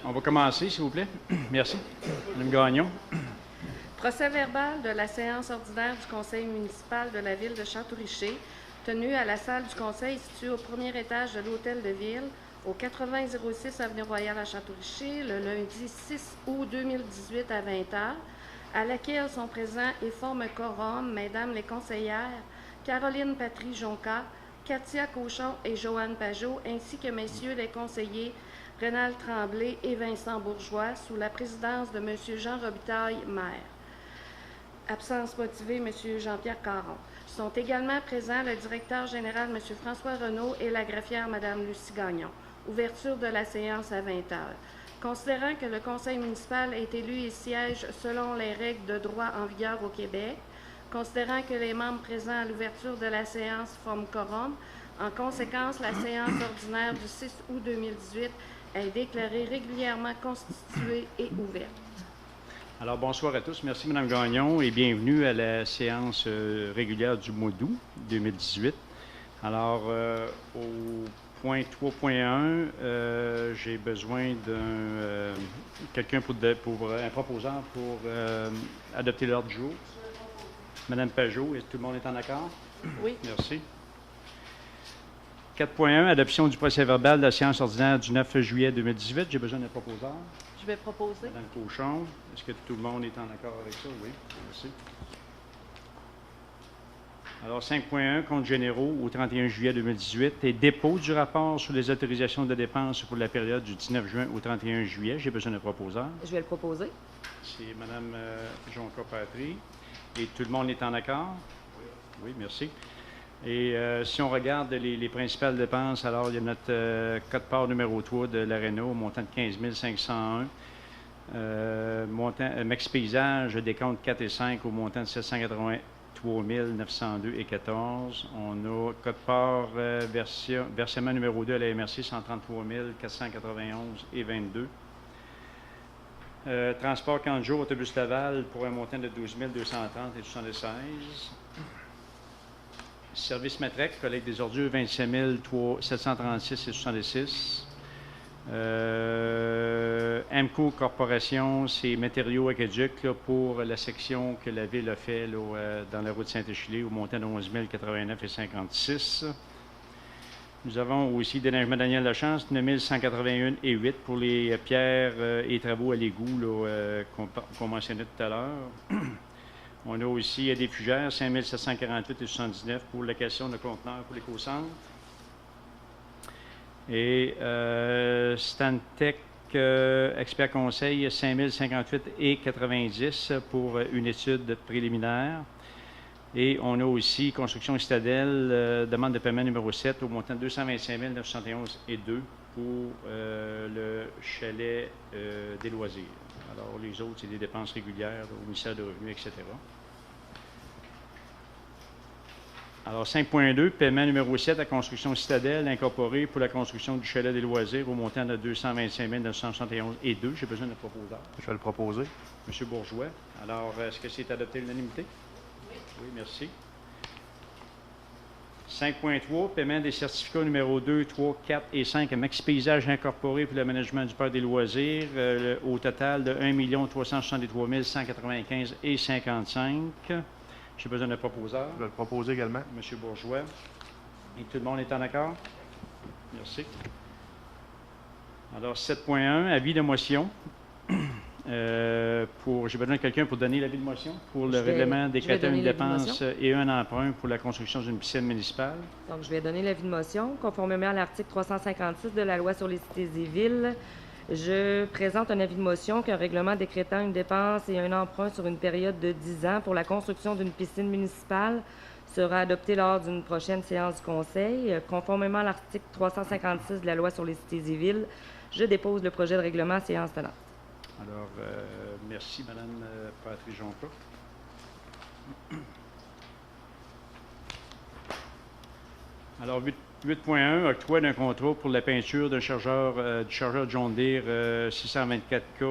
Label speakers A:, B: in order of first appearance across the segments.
A: On va commencer, s'il vous plaît. Merci. Mme Gagnon.
B: Procès verbal de la séance ordinaire du Conseil municipal de la Ville de Château-Richer, tenue à la salle du Conseil située au premier étage de l'Hôtel de Ville, au 8006 Avenue Royale à Château-Richer, le lundi 6 août 2018 à 20h, à laquelle sont présents et forment quorum Mesdames les conseillères Caroline Patry-Jonca, Katia Cochon et Joanne Pajot, ainsi que Messieurs les conseillers Rénal Tremblay et Vincent Bourgeois, sous la présidence de M. Jean Robitaille, maire. Absence motivée, M. Jean-Pierre Caron. Sont également présents le directeur général, M. François Renaud, et la greffière, Mme Lucie Gagnon. Ouverture de la séance à 20h. Considérant que le conseil municipal est élu et siège selon les règles de droit en vigueur au Québec, considérant que les membres présents à l'ouverture de la séance forment quorum, en conséquence, la séance ordinaire du 6 août 2018 est déclarée régulièrement constituée et ouverte.
A: Alors, bonsoir à tous. Merci, Mme Gagnon, et bienvenue à la séance régulière du mois d'août 2018. Alors, au point 3.1, j'ai besoin d'un quelqu'un pour un proposant pour adopter l'ordre du jour. Mme Pajot, est-ce que tout le monde est en accord?
B: Oui.
A: Merci. 4.1, adoption du procès-verbal de la séance ordinaire du 9 juillet 2018. J'ai besoin d'un proposeur.
B: Je vais proposer.
A: Mme Cochon, est-ce que tout le monde est en accord avec ça? Oui, merci. Alors, 5.1, comptes généraux au 31 juillet 2018 et dépôt du rapport sur les autorisations de dépenses pour la période du 19 juin au 31 juillet. J'ai besoin d'un proposeur.
B: Je vais le proposer.
A: C'est Mme Jonca-Patry. Et tout le monde est en accord? Oui, merci. Et si on regarde les principales dépenses, alors il y a notre code-part numéro 3 de l'ARENA au montant de 15 501. Max Paysage, décompte 4 et 5 au montant de 783 902 et 14. On a code-part versement numéro 2 à la MRC, 133 491 et 22. Transport 40 jours, autobus Laval pour un montant de 12 230 et 76. Service Matrec, collecte des ordures, 27 736 et 66. AMCO Corporation, c'est matériaux aqueducs là, pour la section que la Ville a fait là, dans la route Saint-Échillé au montant de 11 089 et 56. Nous avons aussi déneigement Daniel Lachance, 9 181 et 8 pour les pierres et travaux à l'égout qu'on mentionnait tout à l'heure. On a aussi des fugères, 5 748 et 79 pour location de conteneurs pour l'éco-centre. Et Stantec Expert Conseil, 5 058 et 90 pour une étude préliminaire. Et on a aussi Construction Citadelle, demande de paiement numéro 7 au montant de 225 971 et 2 pour le chalet des loisirs. Alors, les autres, c'est des dépenses régulières au ministère de Revenus, etc. Alors, 5.2, paiement numéro 7 à Construction Citadelle, incorporée pour la construction du chalet des loisirs au montant de 225 971 et 2. J'ai besoin de proposeur.
C: Je vais le proposer.
A: M. Bourgeois. Alors, est-ce que c'est adopté à l'unanimité? Oui, merci. 5.3, paiement des certificats numéro 2, 3, 4 et 5 à Max Paysage incorporé pour l'aménagement du parc des loisirs, au total de 1 363 195 et 55. J'ai besoin d'un proposeur.
C: Je vais le proposer également.
A: M. Bourgeois. Et tout le monde est en accord? Merci. Alors, 7.1, avis de motion. J'ai besoin de quelqu'un pour donner l'avis de motion pour le règlement des crédits une dépense et un emprunt pour la construction d'une piscine municipale.
D: Donc, je vais donner l'avis de motion. Conformément à l'article 356 de la Loi sur les cités et villes, je présente un avis de motion qu'un règlement décrétant une dépense et un emprunt sur une période de 10 ans pour la construction d'une piscine municipale sera adopté lors d'une prochaine séance du Conseil. Conformément à l'article 356 de la Loi sur les cités et villes, je dépose le projet de règlement à séance tenante.
A: Alors, merci, Mme Patry-Jonca. Alors, 8.1, octroi d'un contrat pour la peinture d'un chargeur, du chargeur John Deere 624K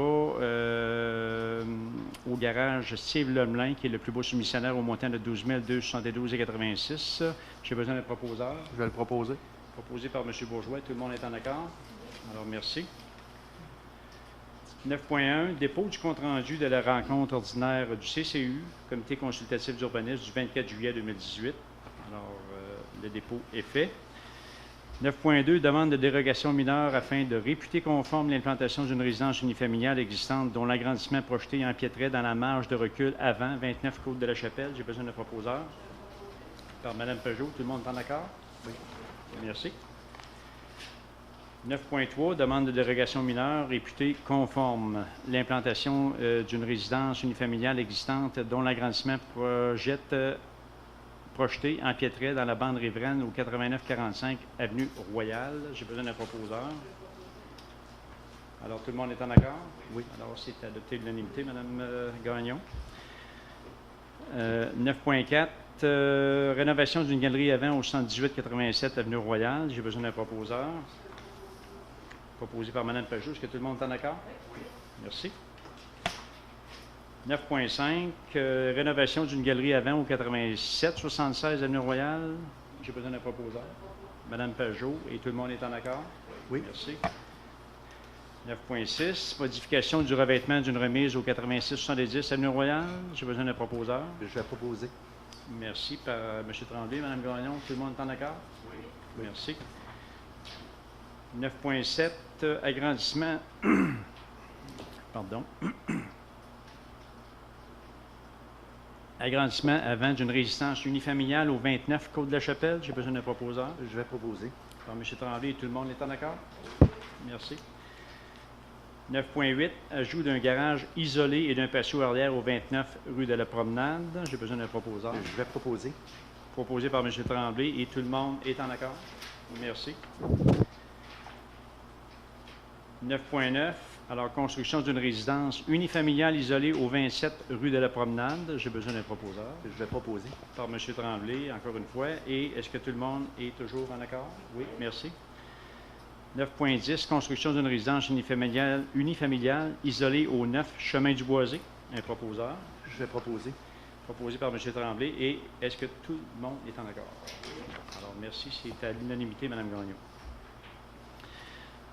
A: au garage Steve Lemelin, qui est le plus beau soumissionnaire au montant de 12 272,86. J'ai besoin d'un proposeur.
C: Je vais le proposer.
A: Proposé par M. Bourgeois. Tout le monde est en accord? Alors, merci. 9.1, dépôt du compte-rendu de la rencontre ordinaire du CCU, Comité consultatif d'urbanisme, du 24 juillet 2018. Alors, le dépôt est fait. 9.2, demande de dérogation mineure afin de réputer conforme l'implantation d'une résidence unifamiliale existante dont l'agrandissement projeté empiéterait dans la marge de recul avant 29 Côte de la Chapelle. J'ai besoin d'un proposeur. Par Mme Peugeot, tout le monde est en accord? Oui. Merci. 9.3, demande de dérogation mineure réputée conforme. L'implantation d'une résidence unifamiliale existante dont l'agrandissement projeté empiéterait dans la bande riveraine au 8945 Avenue Royale. J'ai besoin d'un proposeur. Alors, tout le monde est en accord? Oui. Alors, c'est adopté de l'unanimité, Mme Gagnon. 9.4, rénovation d'une galerie à vent au 118-87 Avenue Royale. J'ai besoin d'un proposeur. Proposé par Mme Peugeot. Est-ce que tout le monde est en accord? Oui. Merci. 9.5, rénovation d'une galerie à vent au 87-76 Avenue Royale. J'ai besoin d'un proposeur. Mme Peugeot. Et tout le monde est en accord? Oui. Merci. 9.6, modification du revêtement d'une remise au 86-70 Avenue Royale. J'ai besoin d'un proposeur.
C: Je vais proposer.
A: Merci par M. Tremblay. Mme Gagnon, tout le monde est en accord? Oui. Merci. 9.7, agrandissement. Pardon. Agrandissement avant d'une résidence unifamiliale au 29 Côte de la Chapelle. J'ai besoin d'un proposeur.
C: Je vais proposer.
A: Par M. Tremblay, tout le monde est en accord? Merci. 9.8, ajout d'un garage isolé et d'un patio arrière au 29 rue de la Promenade. J'ai besoin d'un proposeur.
C: Je vais proposer.
A: Proposé par M. Tremblay et tout le monde est en accord? Merci. 9.9, alors construction d'une résidence unifamiliale isolée au 27 rue de la Promenade. J'ai besoin d'un proposeur.
C: Je vais proposer.
A: Par M. Tremblay, encore une fois. Et est-ce que tout le monde est toujours en accord? Oui, merci. 9.10, construction d'une résidence unifamiliale isolée au 9 Chemin du Boisé. Un proposeur.
C: Je vais proposer.
A: Proposé par M. Tremblay. Et est-ce que tout le monde est en accord? Alors, merci. C'est à l'unanimité, Mme Gagnon.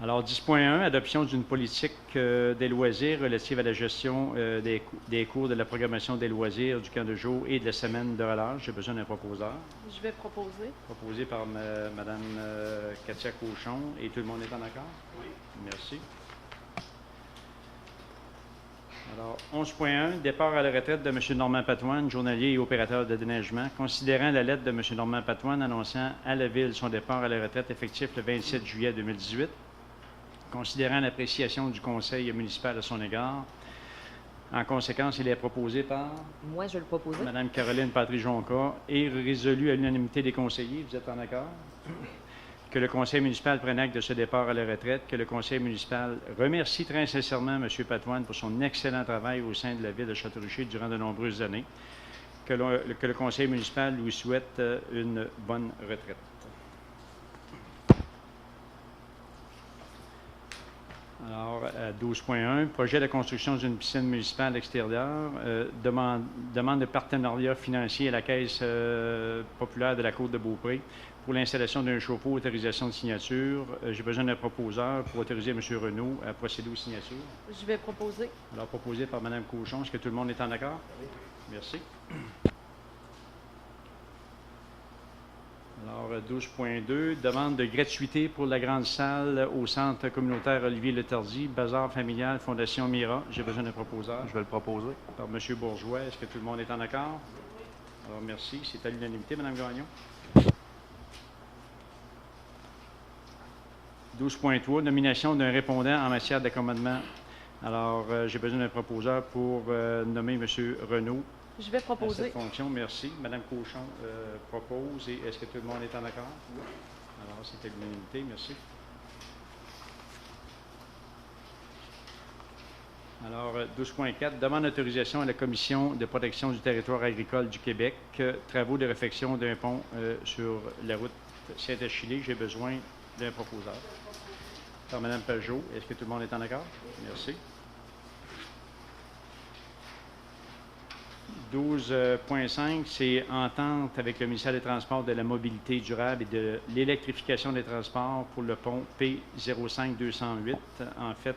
A: Alors, 10.1, adoption d'une politique des loisirs relative à la gestion des cours de la programmation des loisirs, du camp de jour et de la semaine de relâche. J'ai besoin d'un proposeur.
B: Je vais proposer.
A: Proposé par Mme Katia Cochon. Et tout le monde est en accord? Oui. Merci. Alors, 11.1, départ à la retraite de M. Normand Patoine, journalier et opérateur de déneigement. Considérant la lettre de M. Normand Patoine annonçant à la Ville son départ à la retraite effectif le 27 juillet 2018, considérant l'appréciation du conseil municipal à son égard. En conséquence, il est proposé par
D: Moi, je vais le proposer.
A: Mme Caroline Patry-Jonca et résolu à l'unanimité des conseillers. Vous êtes en accord? Que le conseil municipal prenne acte de ce départ à la retraite, que le conseil municipal remercie très sincèrement M. Patoine pour son excellent travail au sein de la ville de Château-Richer durant de nombreuses années, que le conseil municipal lui souhaite une bonne retraite. Alors, 12.1, projet de construction d'une piscine municipale extérieure, demande de partenariat financier à la Caisse populaire de la Côte-de-Beaupré pour l'installation d'un chauffe-eau, autorisation de signature. J'ai besoin d'un proposeur pour autoriser M. Renaud à procéder aux signatures.
B: Je vais proposer.
A: Alors, proposé par Mme Cochon. Est-ce que tout le monde est en accord? Oui. Merci. Alors, 12.2, demande de gratuité pour la grande salle au centre communautaire Olivier Letardy, Bazar familial, Fondation Mira. J'ai besoin d'un proposeur.
C: Je vais le proposer.
A: Par M. Bourgeois. Est-ce que tout le monde est en accord? Alors, merci. C'est à l'unanimité, Mme Gagnon. 12.3, nomination d'un répondant en matière d'accommodement. Alors, j'ai besoin d'un proposeur pour nommer M. Renaud.
B: Je vais
A: À
B: proposer.
A: cette fonction, merci. Mme Cochon propose. Et est-ce que tout le monde est en accord? Oui. Alors, c'est à l'unanimité. Merci. Alors, 12.4, demande d'autorisation à la Commission de protection du territoire agricole du Québec, travaux de réfection d'un pont sur la route Saint-Achille. J'ai besoin d'un proposeur. Par Mme Peugeot. Est-ce que tout le monde est en accord? Merci. 12.5, c'est entente avec le ministère des Transports de la mobilité durable et de l'électrification des transports pour le pont P05208. En fait,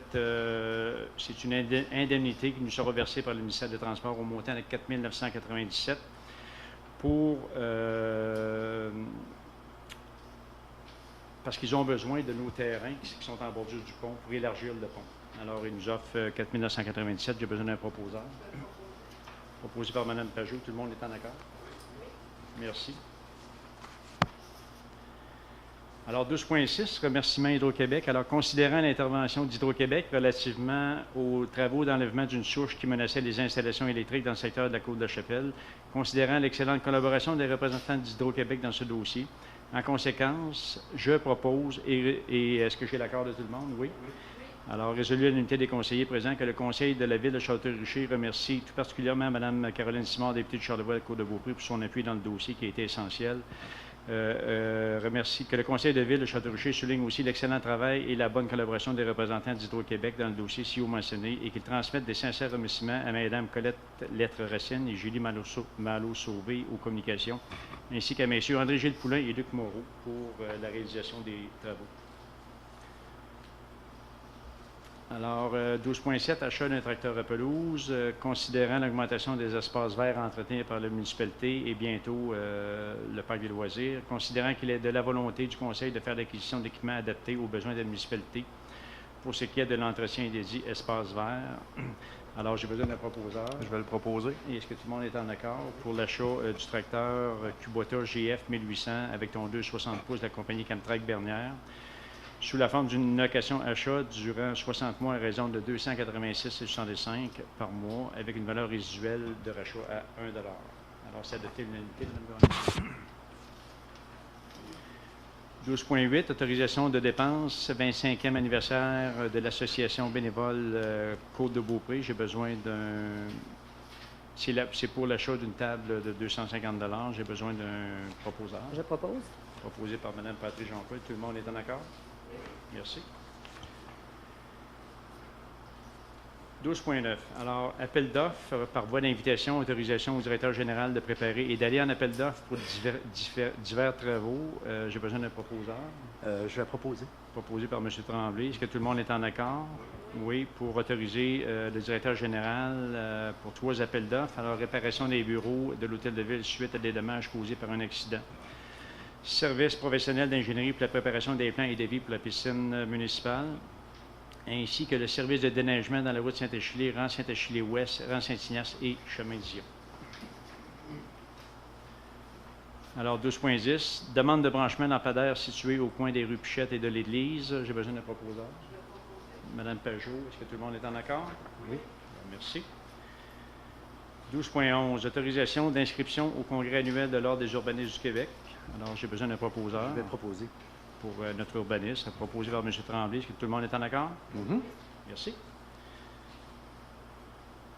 A: c'est une indemnité qui nous sera versée par le ministère des Transports au montant de 4 997 pour... parce qu'ils ont besoin de nos terrains qui sont en bordure du pont pour élargir le pont. Alors, ils nous offrent 4 997. J'ai besoin d'un proposeur. Proposé par Mme Pajot. Tout le monde est en accord? Merci. Alors, 12.6, remerciement Hydro-Québec. Alors, considérant l'intervention d'Hydro-Québec relativement aux travaux d'enlèvement d'une souche qui menaçait les installations électriques dans le secteur de la Côte-de-la-Chapelle, considérant l'excellente collaboration des représentants d'Hydro-Québec dans ce dossier, en conséquence, je propose, et est-ce que j'ai l'accord de tout le monde? Oui. Alors, résolu à l'unité des conseillers présents que le conseil de la ville de Château-Richer remercie tout particulièrement Mme Caroline Simard, députée de Charlevoix-Côte-de-Beaupré, pour son appui dans le dossier qui a été essentiel. Remercie que le conseil de ville de Château-Richer souligne aussi l'excellent travail et la bonne collaboration des représentants d'Hydro-Québec dans le dossier si haut mentionné et qu'ils transmettent des sincères remerciements à Mme Colette Lettre-Racine et Julie Malo-Sauvé aux communications, ainsi qu'à M. André-Gilles Poulain et Luc Moreau pour la réalisation des travaux. Alors, 12.7, achat d'un tracteur à pelouse, considérant l'augmentation des espaces verts entretenus par la municipalité et bientôt le parc des loisirs, considérant qu'il est de la volonté du Conseil de faire l'acquisition d'équipements adaptés aux besoins de la municipalité pour ce qui est de l'entretien des dits espaces verts. Alors, j'ai besoin d'un proposeur.
C: Je vais le proposer.
A: Et est-ce que tout le monde est en accord pour l'achat du tracteur Kubota GF 1800 avec ton 2,60 pouces de la compagnie Camtrac Bernière, sous la forme d'une location achat durant 60 mois à raison de 286,65 par mois, avec une valeur résiduelle de rachat à 1 $. Alors, c'est adopté l'unanimité, Mme Gagné. 12.8, autorisation de dépenses, 25e anniversaire de l'association bénévole Côte-de-Beaupré. J'ai besoin d'un... C'est pour l'achat d'une table de 250 $. J'ai besoin d'un proposeur.
D: Je propose.
A: Proposé par Mme Patrice Jean-Paul. Tout le monde est en accord? Merci. 12.9. Alors, appel d'offres par voie d'invitation, autorisation au directeur général de préparer et d'aller en appel d'offres pour divers travaux. J'ai besoin d'un proposeur.
C: Je vais proposer.
A: Proposé par M. Tremblay. Est-ce que tout le monde est en accord? Oui, pour autoriser le directeur général pour 3 appels d'offres. Alors, réparation des bureaux de l'Hôtel de Ville suite à des dommages causés par un accident. Service professionnel d'ingénierie pour la préparation des plans et devis pour la piscine municipale, ainsi que le service de déneigement dans la route Saint-Achillé, rang Saint-Achillé-Ouest, rang Saint-Ignace et chemin de Zion. Alors, 12.10, demande de branchement lampadaire situé au coin des rues Pichette et de l'Église. J'ai besoin d'un proposeur. Mme Pajot, est-ce que tout le monde est en accord?
C: Oui.
A: Merci. 12.11, autorisation d'inscription au congrès annuel de l'Ordre des urbanistes du Québec. Alors, j'ai besoin d'un proposeur.
C: Je vais proposer.
A: Pour notre urbaniste, proposé par M. Tremblay. Est-ce que tout le monde est en accord? Merci.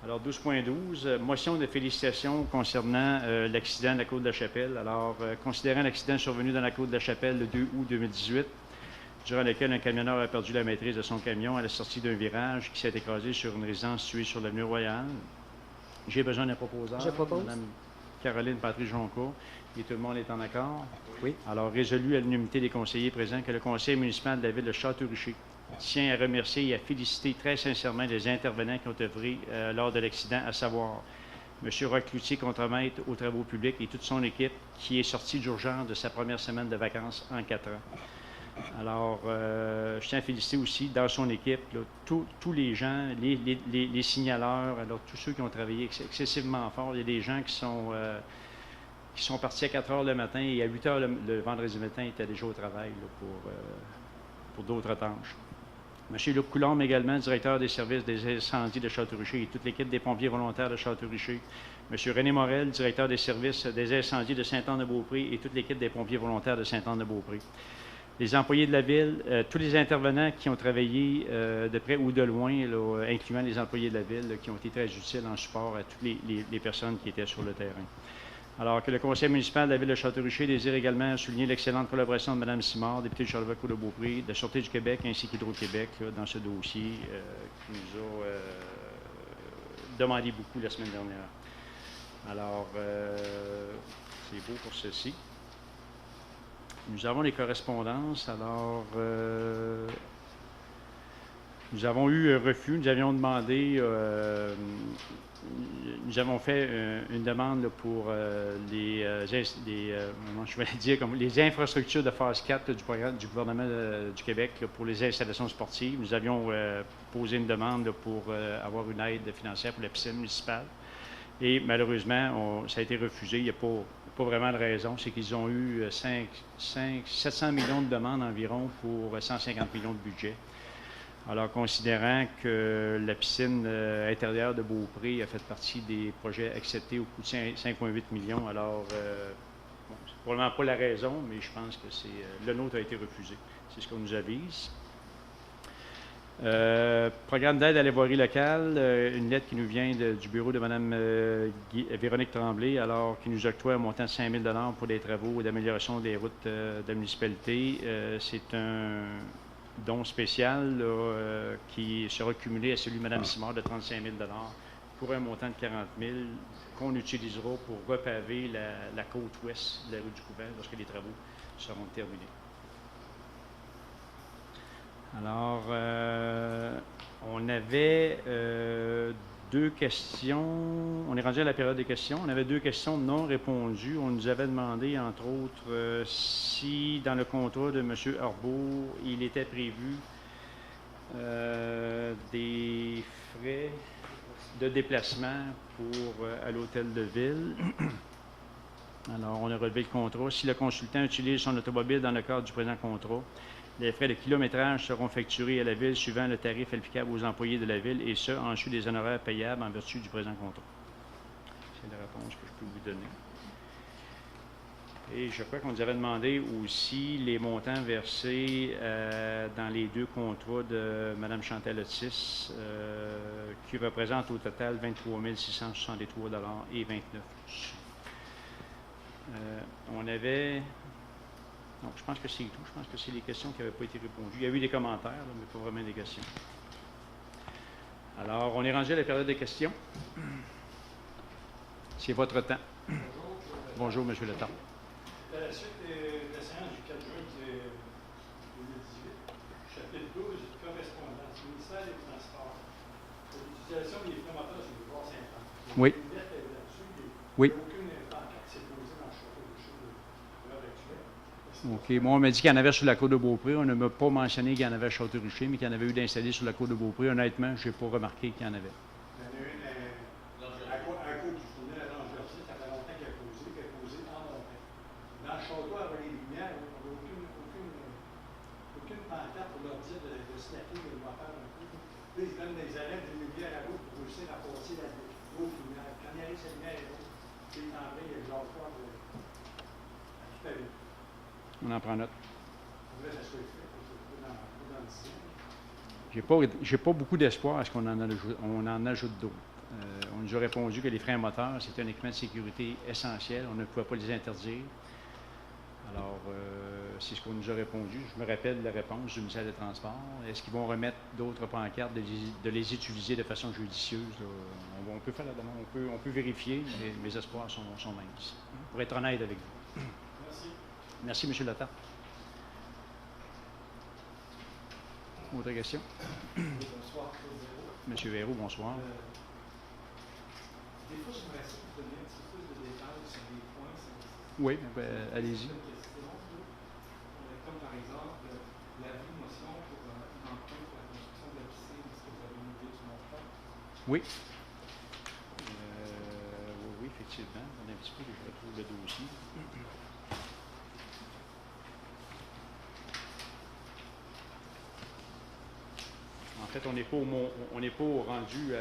A: Alors, 12.12, motion de félicitations concernant l'accident de la Côte-de-la-Chapelle. Alors, considérant l'accident survenu dans la Côte-de-la-Chapelle le 2 août 2018, durant lequel un camionneur a perdu la maîtrise de son camion à la sortie d'un virage qui s'est écrasé sur une résidence située sur l'avenue Royale, j'ai besoin d'un proposeur.
D: Je propose.
A: Mme Caroline Patrice-Joncourt. Et tout le monde est en accord?
C: Oui.
A: Alors, résolu à l'unanimité des conseillers présents que le conseil municipal de la ville de Château-Richer tient à remercier et à féliciter très sincèrement les intervenants qui ont œuvré lors de l'accident, à savoir M. Roch-Cloutier, contremaître aux travaux publics, et toute son équipe qui est sortie d'urgence de sa première semaine de vacances en 4 ans. Alors, je tiens à féliciter aussi dans son équipe là, tous les gens, les signaleurs, alors tous ceux qui ont travaillé excessivement fort. Il y a des gens qui sont partis à 4 heures le matin et à 8 heures le vendredi matin, ils étaient déjà au travail là, pour d'autres tâches. M. Luc Coulombe également, directeur des services des incendies de Château-Richer et toute l'équipe des pompiers volontaires de Château-Richer. M. René Morel, directeur des services des incendies de Sainte-Anne-de-Beaupré et toute l'équipe des pompiers volontaires de Sainte-Anne-de-Beaupré. Les employés de la ville, tous les intervenants qui ont travaillé de près ou de loin, là, incluant les employés de la ville, là, qui ont été très utiles en support à toutes les personnes qui étaient sur le terrain. Alors que le conseil municipal de la ville de Château-Richer désire également souligner l'excellente collaboration de Mme Simard, députée de Charlevoix-Côte-de-Beaupré, de la Sûreté du Québec ainsi qu'Hydro-Québec dans ce dossier qui nous a demandé beaucoup la semaine dernière. Alors, c'est beau pour ceci. Nous avons les correspondances. Alors, nous avons eu un refus. Nous avions demandé, nous avons fait une demande là, pour comment je vais dire, comme les infrastructures de phase 4 là, du programme du gouvernement du Québec là, pour les installations sportives. Nous avions posé une demande là, pour avoir une aide financière pour la piscine municipale. Et malheureusement, ça a été refusé. Il n'y a pas vraiment de raison. C'est qu'ils ont eu 700 millions de demandes environ pour 150 millions de budget. Alors, considérant que la piscine intérieure de Beaupré a fait partie des projets acceptés au coût de 5,8 millions, alors, bon, c'est probablement pas la raison, mais je pense que le nôtre a été refusé. C'est ce qu'on nous avise. Programme d'aide à la voirie locale, une lettre qui nous vient du bureau de Mme Véronique Tremblay, alors qui nous octroie un montant de 5 000 $ pour des travaux d'amélioration des routes de la municipalité. C'est un don spécial là, qui sera cumulé à celui de Mme Simard de 35 000 $ pour un montant de 40 000 qu'on utilisera pour repaver la côte ouest de la rue du Couvent lorsque les travaux seront terminés. Alors, on avait deux questions. On est rendu à la période des questions. On avait deux questions non répondues. On nous avait demandé, entre autres, si dans le contrat de M. Arbeau, il était prévu des frais de déplacement à l'hôtel de ville. Alors, on a relevé le contrat. Si le consultant utilise son automobile dans le cadre du présent contrat, les frais de kilométrage seront facturés à la Ville suivant le tarif applicable aux employés de la Ville et ce, en sus des honoraires payables en vertu du présent contrat. C'est la réponse que je peux vous donner. Et je crois qu'on nous avait demandé aussi les montants versés dans les deux contrats de Mme Chantal Otis, qui représentent au total 23 663 $ et 29 sous. On avait... Donc, je pense que c'est tout. Je pense que c'est les questions qui n'avaient pas été répondues. Il y a eu des commentaires, là, mais pas vraiment des questions. Alors, on est rendu à la période des questions. C'est votre temps. Bonjour, M. Letard.
E: À la suite de la séance du 4 juin 2018, chapitre 12, correspondance, ministère des Transports, pour l'utilisation des frais moteurs sur le boulevard Saint-Anne.
A: Oui.
E: Une lettre là-dessus,
A: Oui.
E: aucune pancarte s'est posée dans le château de Chaux de l'heure actuelle.
A: OK. Moi, on m'a dit qu'il y en avait sur la côte de Beaupré. On ne m'a pas mentionné qu'il y en avait à Château-Richer, mais qu'il y en avait eu d'installés sur la côte de Beaupré. Honnêtement, je n'ai pas remarqué qu'il y en avait.
E: Il y en a une à côte du fournier à Lange-Jersey, ça fait longtemps qu'elle a posé en montant. Dans le château, avec les lumières, on n'a aucune pancarte pour leur dire de slacker le moteur un peu. Puis ils donnent des arrêts de lumière à l'autre pour réussir à passer la l'autre lumière. Quand il arrive cette lumière et l'autre, puis il en il y a genre froid à tout à l'heure.
A: On en prend note.
E: Là, ça soit fait, dans le ciel.
A: J'ai pas beaucoup d'espoir à ce qu'on en ajoute d'autres. On nous a répondu que les freins moteurs, c'est un équipement de sécurité essentiel. On ne pouvait pas les interdire. Alors, c'est ce qu'on nous a répondu. Je me rappelle la réponse du ministère des Transports. Est-ce qu'ils vont remettre d'autres pancartes, de les utiliser de façon judicieuse? On peut faire la demande, on peut vérifier, mais mes espoirs sont minces. Pour être honnête avec vous.
E: Merci.
A: Merci, M. Letard. Autre question?
E: Bonsoir, Claude Véro.
A: M. Véro, bonsoir.
E: Des fois, j'aimerais ça vous donner un petit peu de détails sur des points.
A: Oui, allez-y.
E: Comme par exemple, l'avis de motion pour un emprunt pour la construction de la piscine. Est-ce que vous avez une idée du montant?
A: Oui. Oui, effectivement. On a un petit peu que je retrouve le dossier. En fait, on n'est pas rendu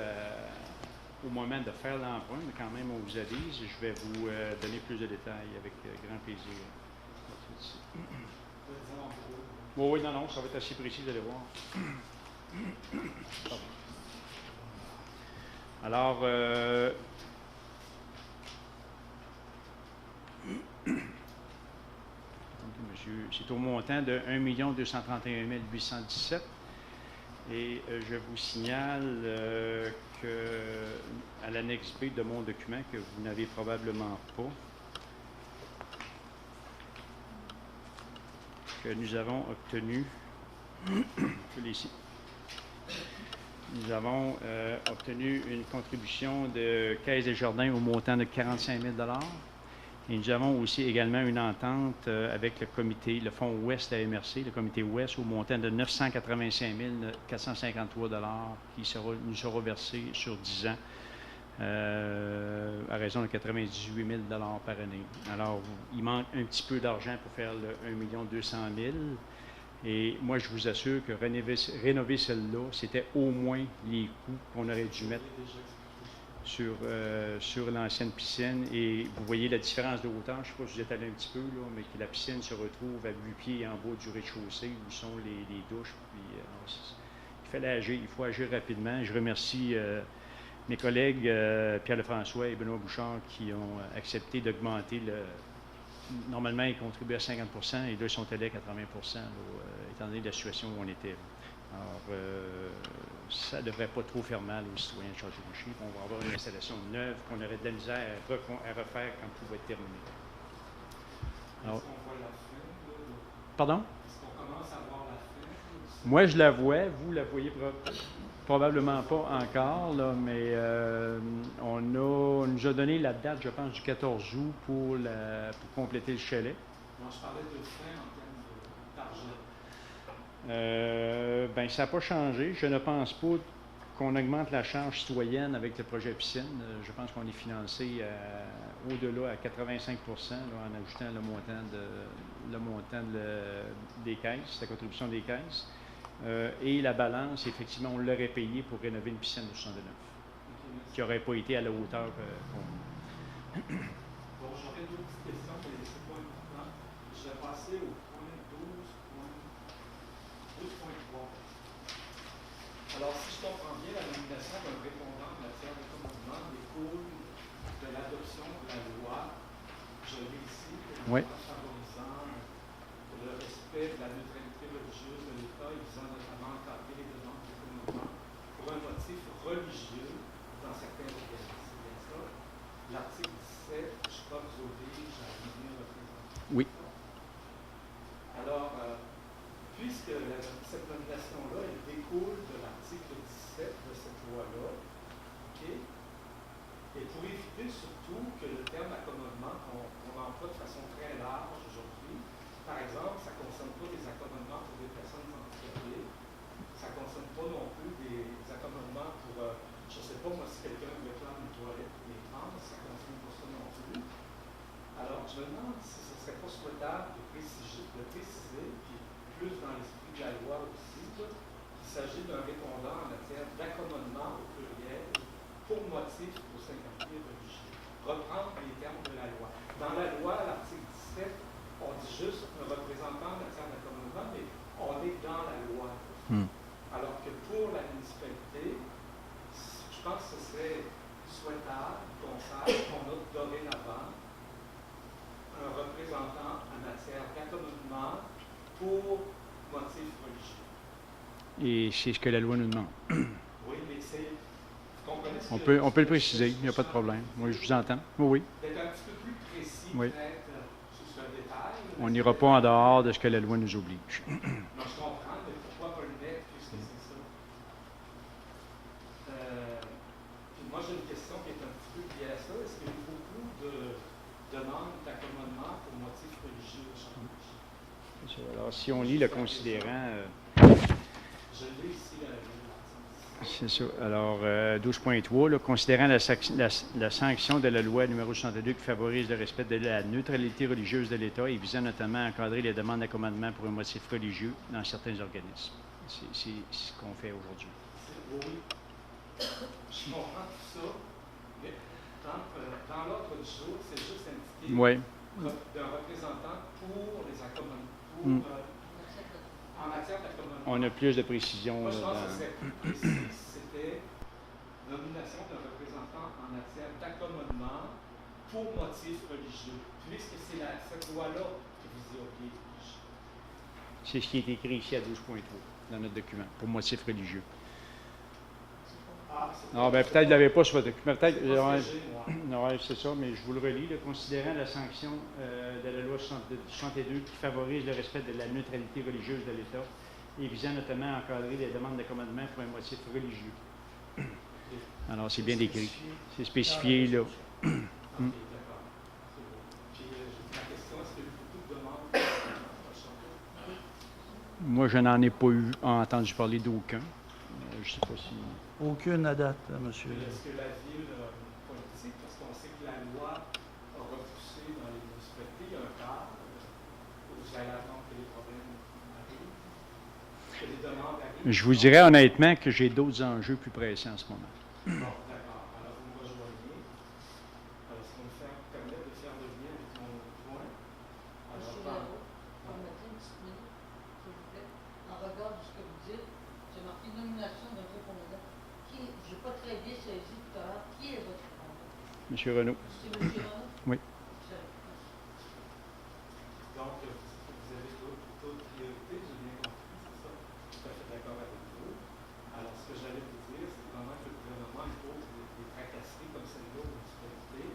A: au moment de faire l'emprunt, mais quand même, on vous avise. Je vais vous donner plus de détails avec grand plaisir. Oui, non, ça va être assez précis, vous allez voir. Pardon. Alors, monsieur, c'est au montant de 1 231 817. Et je vous signale qu'à l'annexe B de mon document, que vous n'avez probablement pas, que nous avons obtenu, nous avons obtenu une contribution de Caisse des Jardins au montant de 45 000 $. Et nous avons aussi également une entente avec le comité, le fonds Ouest à MRC, le comité Ouest, au montant de 985 453 $ qui nous sera versé sur 10 ans à raison de 98 000 $ par année. Alors, il manque un petit peu d'argent pour faire le 1 200 000 $. Et moi, je vous assure que rénover celle-là, c'était au moins les coûts qu'on aurait dû mettre sur l'ancienne piscine. Et vous voyez la différence de hauteur. Je ne sais pas si vous êtes allé un petit peu, là, mais que la piscine se retrouve à 8 pieds en bas du rez-de-chaussée où sont les douches. Puis, il faut agir rapidement. Je remercie mes collègues Pierre Lefrançois et Benoît Bouchard qui ont accepté d'augmenter le... Normalement, ils contribuaient à 50 % et là, ils sont allés à 80 % étant donné la situation où on était. Alors, ça ne devrait pas trop faire mal aux citoyens de Château-Richer. On va avoir une installation neuve qu'on aurait de la misère à refaire quand tout va être terminé. Alors,
E: Est-ce qu'on voit la fin?
A: pardon?
E: Est-ce qu'on commence à voir la fin?
A: Moi, je la vois. Vous la voyez probablement pas encore, là, mais on nous a donné la date, je pense, du 14 août pour compléter le chalet.
E: Non, je parlais de fin en termes d'argent.
A: Ben, ça n'a pas changé. Je ne pense pas qu'on augmente la charge citoyenne avec le projet piscine. Je pense qu'on est financé au-delà à 85 % là, en ajoutant le montant des caisses, la contribution des caisses. Et la balance, effectivement, on l'aurait payé pour rénover une piscine de 69, qui n'aurait pas été à la hauteur qu'on...
E: Bon, j'aurais deux petites questions, mais c'est pas important. Je vais passer au point 12.3. Alors, si je comprends bien, la nomination d'un répondant en matière de commandement découle de l'adoption de la loi, je l'ai ici,
A: Oui.
E: favorisant le respect de la neutralité religieuse de l'État et visant notamment à encadrer les demandes de commandement pour un motif religieux dans certains organismes. C'est bien ça. L'article 17, je crois que vous oblige à devenir représentant.
A: Oui.
E: Alors, puisque cette nomination-là, elle découle de l'article 17 de cette loi-là, OK? Et pour éviter surtout que le terme accommodement qu'on emploie de façon très large aujourd'hui, par exemple, ça ne concerne pas des accommodements pour des personnes handicapées, ça ne concerne pas non plus des accommodements pour, je ne sais pas moi, si quelqu'un réclame une toilette pour les trans, ça ne concerne pas ça non plus. Alors, je me demande si ce ne serait pas souhaitable de préciser, puis plus dans l'esprit de la loi aussi, qu'il s'agit d'un répondant en matière d'accommodement au pluriel pour motif au singulier religieux. Reprendre les termes de la loi. Dans la loi, à l'article 17, on dit juste un représentant en matière d'accommodement, mais on est dans la loi. Alors que pour la municipalité, je pense que ce serait souhaitable qu'on sache qu'on a dorénavant un représentant en matière d'accommodement pour motif religieux.
A: Et c'est ce que la loi nous demande.
E: Oui, mais c'est...
A: On peut le préciser, il n'y a pas de problème. Oui, je vous entends. Oui, oui.
E: D'être un petit peu plus précis,
A: Oui.
E: peut-être, sur ce détail.
A: On n'ira pas en dehors de ce que la loi nous oblige.
E: Non, je comprends, mais pourquoi pas le mettre, puisque c'est ça? Puis moi, j'ai une question qui est un petit peu liée à ça. Est-ce qu'il y a eu beaucoup de demandes d'accommodement pour motifs religieux au Château-Richer?
A: Alors, si on lit le considérant...
E: Je l'ai ici à la ville.
A: C'est ça. Alors, 12.3, là, considérant la sanction de la loi numéro 62 qui favorise le respect de la neutralité religieuse de l'État et visant notamment à encadrer les demandes d'accommodement pour un motif religieux dans certains organismes. C'est ce qu'on fait aujourd'hui.
E: Oui, je comprends tout ça, mais dans l'ordre du jour, c'est juste indiqué
A: Oui.
E: d'un représentant pour les accommodements, en matière d'accommodement.
A: On a plus de précision.
E: Moi, je pense
A: dans...
E: que c'est plus précis si c'était nomination d'un représentant en matière d'accommodement pour motif religieux, puisque c'est cette loi-là qui vous y oblige.
A: C'est ce qui est écrit ici à 12.3 dans notre document, pour motif religieux. Ah, ben peut-être que vous ne l'avez pas sur votre document. Peut-être, ouais, c'est ça, mais je vous le relis. Là, considérant la sanction de la loi 62 qui favorise le respect de la neutralité religieuse de l'État et visant notamment à encadrer les demandes de commandement pour un motif religieux. Alors, c'est bien décrit. C'est spécifié, là. Moi, je n'en ai pas entendu parler d'aucun. Je ne sais pas si...
F: Aucune à date, monsieur.
E: Est-ce que la ville a une politique? Parce qu'on sait que la loi a repoussé dans les municipalités. Il y a un cadre où vous allez attendre que les problèmes arrivent, que les demandes arrivent.
A: Je vous dirais honnêtement que j'ai d'autres enjeux plus pressants en ce moment.
E: Bon, d'accord. Alors, vous me rejoignez. Alors, est-ce qu'on me permet de faire le lien avec mon point?
G: Monsieur Leroux, permettez une petite minute, s'il vous plaît. En regard de ce que vous dites, j'ai marqué nomination d'un commandant. Je n'ai pas très bien saisi tout à l'heure. Qui est votre commandant?
A: Monsieur Renaud.
G: C'est M. Renaud?
A: Oui.
E: Donc, vous avez d'autres priorités, j'ai bien compris, c'est ça? Je suis tout à fait d'accord avec vous. Alors, ce que j'allais vous dire, c'est vraiment que le gouvernement impose des tracasseries comme celle-là aux municipalités.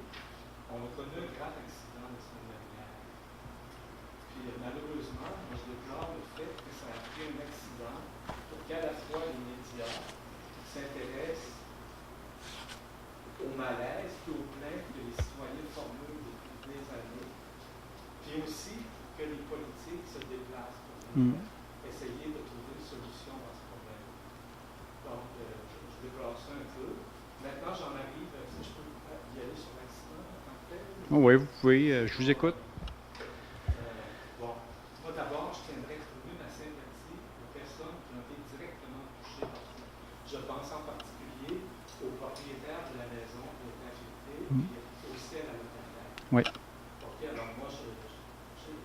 E: On a connu un grave accident la semaine dernière. Puis, malheureusement, moi, je déplore le fait que ça a pris un accident pour qu'à la fois les médias s'intéressent au malaise et aux plaintes que les citoyens formulent depuis des années, puis aussi que les politiques se déplacent pour venir essayer de trouver une solution à ce problème. Donc, je déplore ça un peu. Maintenant, j'en arrive, est-ce que je peux y aller sur l'accident en tant que tel?
A: Oui, vous pouvez, je vous écoute.
E: Bon, moi d'abord, je tiendrais à exprimer ma sympathie aux personnes qui ont été directement touchées par ça. Je pense en particulier aux propriétaires de la maison qui a été affectée, puis aussi à la locataire.
A: Oui.
E: OK, alors moi, je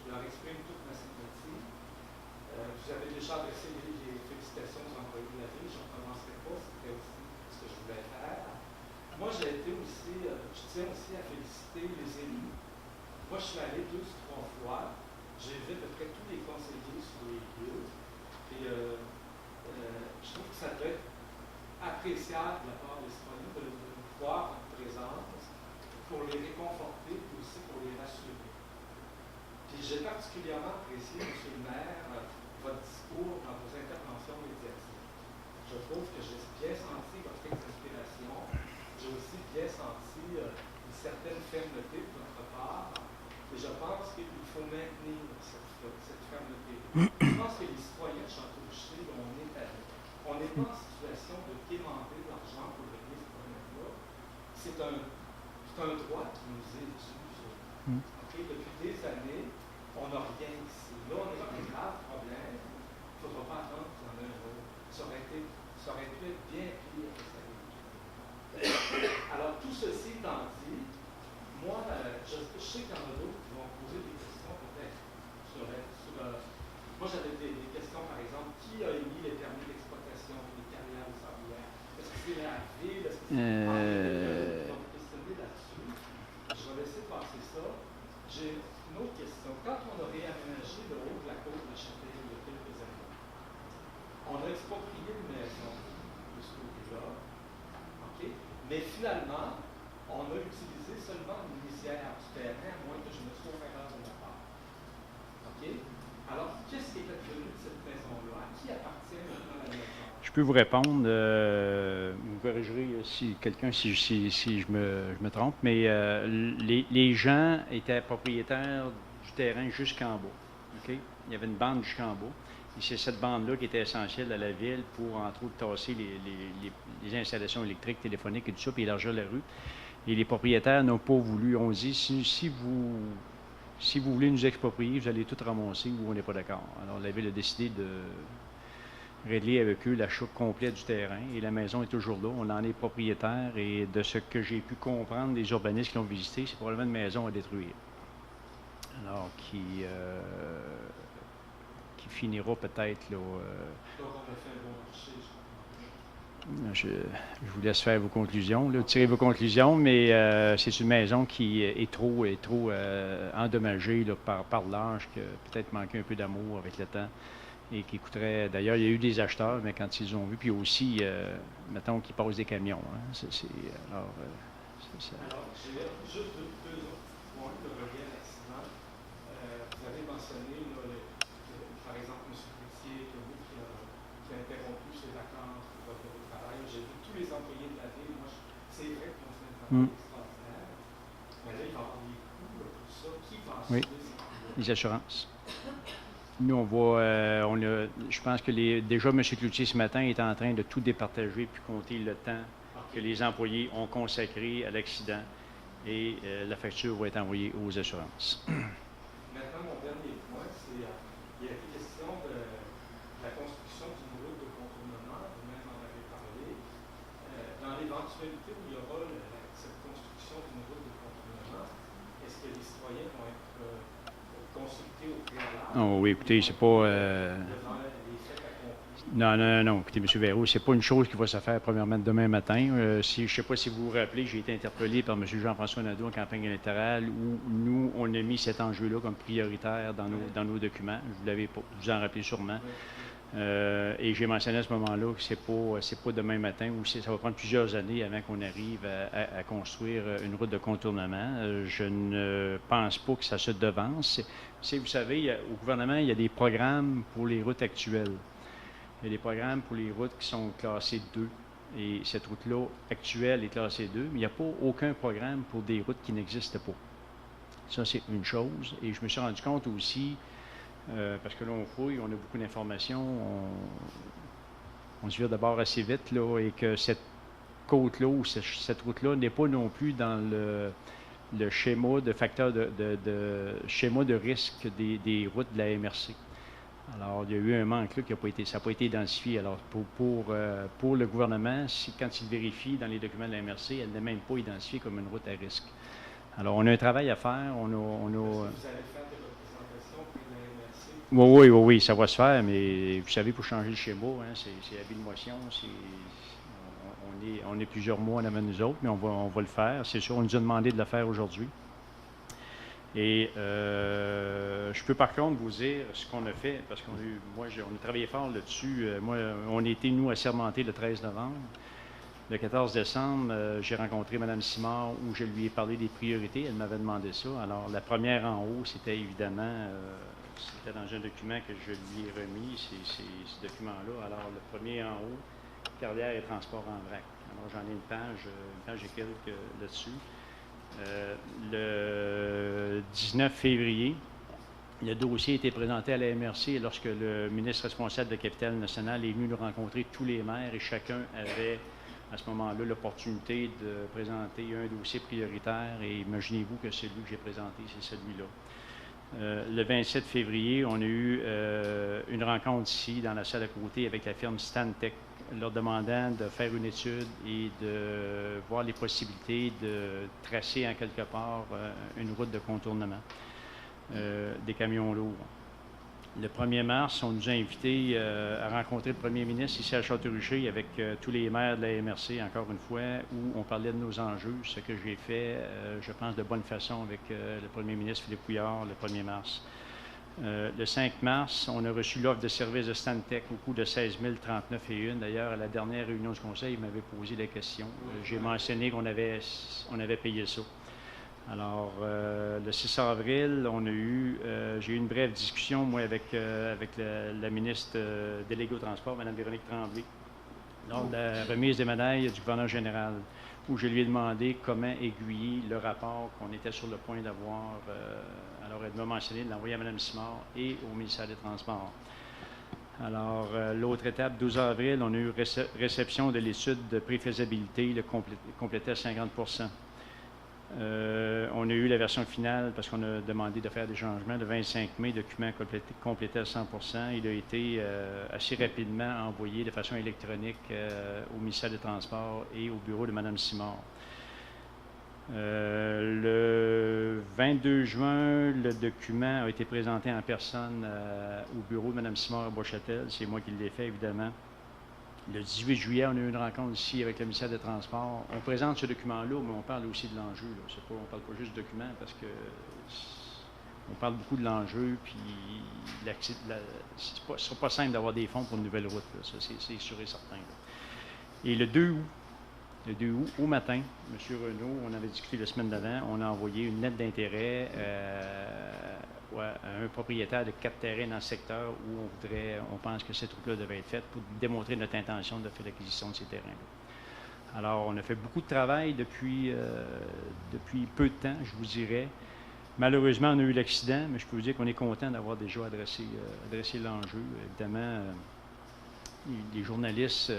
E: leur exprime toute ma sympathie. Vous avez déjà adressé les félicitations aux employés de la ville, je ne recommencerai pas, c'était aussi ce que je voulais faire. Moi, j'ai été aussi, je tiens aussi à féliciter les élus. Moi, je suis allé 2 ou 3 fois. J'ai vu à peu près tous les conseillers sur les lieux. Et je trouve que ça doit être appréciable de la part des citoyens de voir en présence pour les réconforter et aussi pour les rassurer. Puis j'ai particulièrement apprécié, M. le maire, votre discours dans vos interventions médiatiques. Je trouve que j'ai bien senti votre exaspération. J'ai aussi bien senti une certaine fermeté de votre part. Et je pense qu'il faut maintenir cette fermeté. Je pense que les citoyens de Château-Richer, on est allés. On n'est pas en situation de demander de l'argent pour régler ce problème-là. C'est un droit qui nous est dû. Okay? Depuis des années, on n'a rien ici. Là, on est dans un grave problème. Il ne faudra pas attendre qu'il y en ait un autre. Ça aurait pu être bien pire que ça. Alors, tout ceci étant dit, moi, je sais qu'il y en a d'autres qui vont poser des questions peut-être moi, j'avais des questions, par exemple, qui a émis les permis d'exploitation des carrières de sablières? Est-ce que c'est la ville? Est-ce que c'est donc questionner là-dessus? Je vais laisser passer ça. J'ai une autre question. Quand on a réaménagé le haut de la côte de la Chapelle il y a quelques années, on a exproprié une maison de ce côté-là, OK? Mais finalement, on a utilisé seulement une lisière du terrain, à moins que je me sois fait erreur de ma part. OK? Alors, qu'est-ce qui est advenu de cette maison-là? À qui appartient maintenant la maison?
A: Je peux vous répondre. Vous corrigerez si je me trompe, mais les gens étaient propriétaires du terrain jusqu'en bas. Okay? Il y avait une bande jusqu'en bas. Et c'est cette bande-là qui était essentielle à la ville pour, entre autres, tasser les installations électriques, téléphoniques et tout ça, puis élargir la rue. Et les propriétaires n'ont pas voulu. On dit, si vous voulez nous exproprier, vous allez tout ramasser ou on n'est pas d'accord. Alors, la ville a décidé de régler avec eux l'achat complet du terrain et la maison est toujours là. On en est propriétaire et de ce que j'ai pu comprendre des urbanistes qui l'ont visité, c'est probablement une maison à détruire. Alors, qui finira peut-être là.
E: Donc, on a fait un bon marché, je comprends.
A: Je vous laisse faire vos conclusions, là, tirer vos conclusions, mais c'est une maison qui est trop endommagée là, par l'âge, qui a peut-être manqué un peu d'amour avec le temps et qui coûterait. D'ailleurs, il y a eu des acheteurs, mais quand ils ont vu, puis aussi, mettons qu'ils passent des camions. Hein, alors, c'est ça.
E: Alors, j'ai juste deux autres points de reliés à l'accident. Vous avez mentionné, là, par exemple, M. Coutier, qui a interrompu ses vacances pour revenir au travail. J'ai vu tous les employés de la ville. Moi, c'est vrai qu'ils ont fait un travail extraordinaire. Mais là, il va y avoir des coûts, là, tout ça. Qui va assumer ces coûts-là?
A: Les assurances. Nous, je pense que déjà, M. Cloutier, ce matin, est en train de tout départager puis compter le temps que les employés ont consacré à l'accident et la facture va être envoyée aux assurances.
E: Maintenant, mon dernier point, c'est il y a été question de la construction d'une route de contournement, vous-même en avez parlé. Dans l'éventualité où il y aura cette construction d'une route de contournement, est-ce que les citoyens vont être consultés au préalable?
A: Oh, oui, écoutez, c'est pas...
E: Devant les faits accomplis?
A: Non. Écoutez, M. Verreau, c'est pas une chose qui va se faire premièrement demain matin. Je ne sais pas si vous vous rappelez, j'ai été interpellé par M. Jean-François Nadeau en campagne électorale où nous, on a mis cet enjeu-là comme prioritaire dans nos documents. Vous en rappelez sûrement. Et j'ai mentionné à ce moment-là que c'est pas demain matin ou ça va prendre plusieurs années avant qu'on arrive à construire une route de contournement. Je ne pense pas que ça se devance. Vous savez, au gouvernement, il y a des programmes pour les routes actuelles. Il y a des programmes pour les routes qui sont classées 2. Et cette route-là actuelle est classée 2, mais il n'y a pas aucun programme pour des routes qui n'existent pas. Ça, c'est une chose. Et je me suis rendu compte aussi, parce que là, on fouille, on a beaucoup d'informations, on se vire d'abord assez vite, là, et que cette côte-là ou cette route-là n'est pas non plus dans le schéma de facteur schéma de risque des routes de la MRC. Alors, il y a eu un manque là ça n'a pas été identifié. Alors, pour le gouvernement, quand il vérifie dans les documents de la MRC, elle n'est même pas identifiée comme une route à risque. Alors, on a un travail à faire.
E: Vous allez faire des représentations pour la MRC?
A: Oui, ça va se faire, mais vous savez, pour changer le schéma, hein, c'est habile motion, on est plusieurs mois en avant de nous autres, mais on va le faire. C'est sûr, on nous a demandé de le faire aujourd'hui. Et je peux par contre vous dire ce qu'on a fait, parce qu'on a travaillé fort là-dessus. On a été, nous, assermentés le 13 novembre. Le 14 décembre, j'ai rencontré Mme Simard où je lui ai parlé des priorités. Elle m'avait demandé ça. Alors, la première en haut, c'était évidemment, c'était dans un document que je lui ai remis, ce document-là. Alors, le premier en haut, carrière et transport en vrac. Alors, j'en ai une page et quelques là-dessus. Le 19 février, le dossier a été présenté à la MRC lorsque le ministre responsable de la capitale nationale est venu nous rencontrer tous les maires et chacun avait à ce moment-là l'opportunité de présenter un dossier prioritaire et imaginez-vous que celui que j'ai présenté, c'est celui-là. Le 27 février, on a eu une rencontre ici dans la salle à côté avec la firme Stantec, leur demandant de faire une étude et de voir les possibilités de tracer en quelque part une route de contournement des camions lourds. Le 1er mars, on nous a invités à rencontrer le premier ministre ici à Château-Richer avec tous les maires de la MRC, encore une fois, où on parlait de nos enjeux, ce que j'ai fait, je pense, de bonne façon avec le premier ministre Philippe Couillard le 1er mars. Le 5 mars, on a reçu l'offre de service de Stantec au coût de 16 039 D'ailleurs, à la dernière réunion du conseil, il m'avait posé la question. J'ai mentionné qu'on avait payé ça. Alors, le 6 avril, j'ai eu une brève discussion, moi, avec la ministre déléguée au transport, Mme Véronique Tremblay, lors de la remise des médailles du gouverneur général, où je lui ai demandé comment aiguiller le rapport qu'on était sur le point d'avoir. Alors, elle m'a mentionné de l'envoyer à Mme Simard et au ministère des Transports. Alors, l'autre étape, 12 avril, on a eu réception de l'étude de préfaisabilité, complétée à 50 on a eu la version finale parce qu'on a demandé de faire des changements. Le 25 mai, document complété à 100 Il a été assez rapidement envoyé de façon électronique au ministère des Transports et au bureau de Mme Simard. Le 22 juin, le document a été présenté en personne au bureau de Mme Simard à Bois-Châtel. C'est moi qui l'ai fait, évidemment. Le 18 juillet, on a eu une rencontre ici avec le ministère des Transports. On présente ce document-là, mais on parle aussi de l'enjeu. On ne parle pas juste de document parce que on parle beaucoup de l'enjeu, puis ce ne sera pas simple d'avoir des fonds pour une nouvelle route. Là. Ça, c'est sûr et certain. Là. Et le 2 août, au matin, M. Renaud, on avait discuté la semaine d'avant, on a envoyé une lettre d'intérêt à un propriétaire de 4 terrains dans le secteur où on pense que cette route-là devait être faite pour démontrer notre intention de faire l'acquisition de ces terrains-là. Alors, on a fait beaucoup de travail depuis peu de temps, je vous dirais. Malheureusement, on a eu l'accident, mais je peux vous dire qu'on est content d'avoir déjà adressé l'enjeu. Évidemment, les journalistes,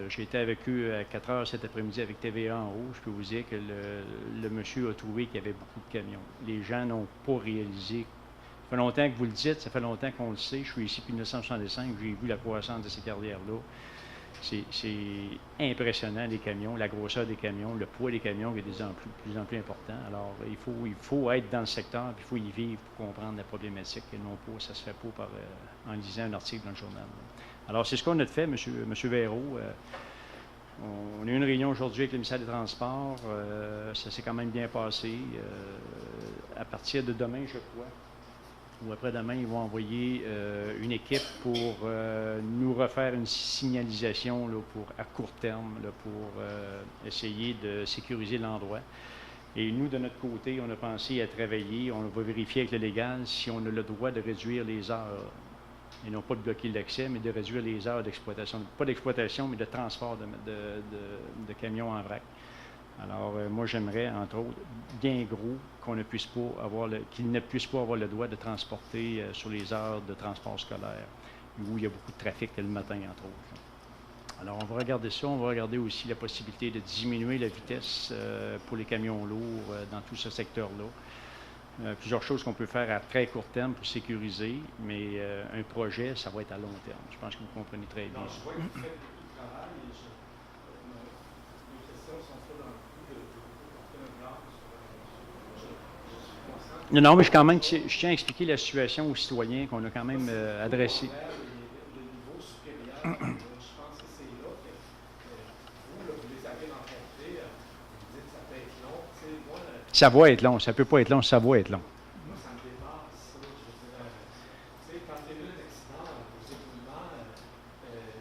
A: j'ai été avec eux à 4 heures cet après-midi avec TVA en haut. Je peux vous dire que le monsieur a trouvé qu'il y avait beaucoup de camions. Les gens n'ont pas réalisé. Ça fait longtemps que vous le dites, ça fait longtemps qu'on le sait. Je suis ici depuis 1965, j'ai vu la croissance de ces carrières-là. C'est impressionnant, les camions, la grosseur des camions, le poids des camions qui est de plus en plus important. Alors, il faut être dans le secteur, puis il faut y vivre pour comprendre la problématique, et non pas, ça se fait pas en lisant un article dans le journal. Alors, c'est ce qu'on a fait, M. Véraud. On a eu une réunion aujourd'hui avec le ministère des Transports. Ça s'est quand même bien passé. À partir de demain, je crois, ou après-demain, ils vont envoyer une équipe pour nous refaire une signalisation là, à court terme là, pour essayer de sécuriser l'endroit. Et nous, de notre côté, on a pensé à travailler, on va vérifier avec le légal si on a le droit de réduire les heures, et non pas de bloquer l'accès, mais de réduire les heures d'exploitation. Pas d'exploitation, mais de transport de camions en vrac. Alors, moi, j'aimerais, entre autres, bien gros, qu'ils ne puissent pas avoir le droit de transporter sur les heures de transport scolaire, où il y a beaucoup de trafic le matin, entre autres. Alors, on va regarder ça. On va regarder aussi la possibilité de diminuer la vitesse pour les camions lourds dans tout ce secteur-là. Plusieurs choses qu'on peut faire à très court terme pour sécuriser, mais un projet, ça va être à long terme. Je pense que vous comprenez très bien.
E: Donc, je vois que vous faites beaucoup de travail et mes questions sont pas dans le but de porter un blanc je suis conscient.
A: Non, mais je tiens à expliquer la situation aux citoyens qu'on a quand même adressée.
E: Le niveau supérieur, je pense que c'est là que vous les avez rencontrés, vous dites que ça peut être long. Tu sais, moi,
A: Ça va être long, ça ne peut pas être long, ça va être long.
E: moi, ça me dépasse. Ça, je veux dire, tu sais, quand il y a eu un accident aux éboulements,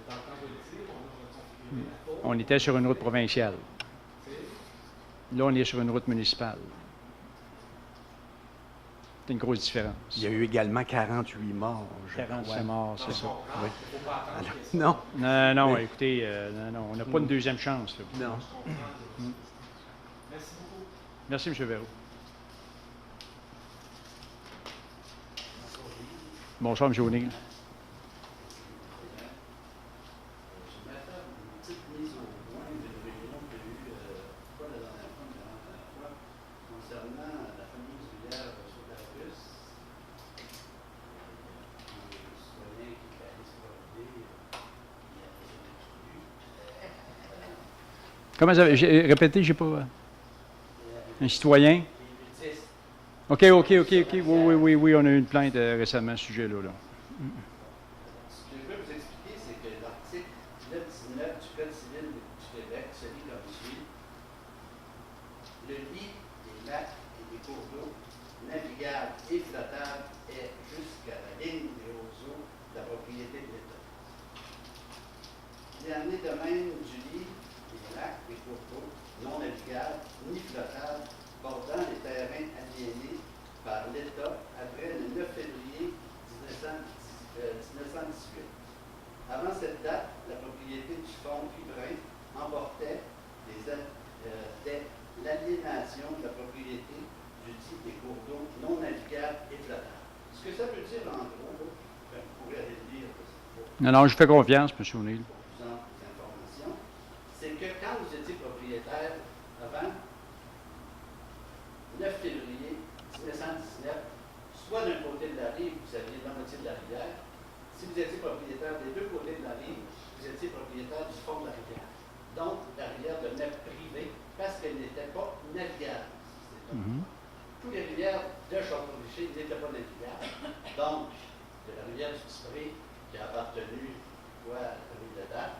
E: dans le temps de le dire, on a reconfiguré la faute.
A: On était sur une route provinciale.
E: Tu sais,
A: Là, on est sur une route municipale. C'est une grosse différence.
C: Il y a eu également 48 morts.
A: 45 morts, c'est ça.
C: Oui.
E: il ne faut pas attendre que ça.
C: Non.
A: Non,
C: Oui.
A: écoutez, non, on n'a pas une deuxième chance. Là.
C: Non.
E: Merci beaucoup.
A: Merci, M. Véraud. Bonsoir, M. O'Neill.
H: Je vais faire une petite mise au point d'une réunion qu'il y a eu, pas la dernière fois, mais la dernière fois, concernant la fameuse rivière sur la Russe. Un citoyen qui est allé se promener, il a été exclu.
A: Comment ça va? Répétez, j'ai pas. Un citoyen?
H: Les budistes.
A: OK. Oui, on a eu une plainte récemment à ce sujet-là. Là.
H: Ce que je veux vous expliquer, c'est que l'article 19 du Code civil du Québec se lit comme suit. Le lit des lacs et des cours d'eau navigables et flottables est jusqu'à la ligne des hautes eaux de la propriété de l'État. Il en est de même du lit des lacs et cours d'eau non navigables ni flottables bordant les terrains aliénés par l'État après le 9 février 1918. Avant cette date, la propriété du fonds riverain emportait l'aliénation de la propriété du dit des cours d'eau non navigables et flottables. Ce que ça veut dire en gros, là, vous pourrez aller le lire
A: Non, je fais confiance, M. O'Neill.
H: pour plus amples informations, c'est que quand vous étiez propriétaire avant 9 février 1919, soit d'un côté de la rive, vous aviez la moitié de la rivière. Si vous étiez propriétaire des deux côtés de la rive, vous étiez propriétaire du fond de la rivière. Donc, la rivière devenait privée parce qu'elle n'était pas navigable. Toutes les rivières de Château-Richer n'étaient pas navigables. Donc, de la rivière du Tipré, qui a appartenu à la commune de Dax,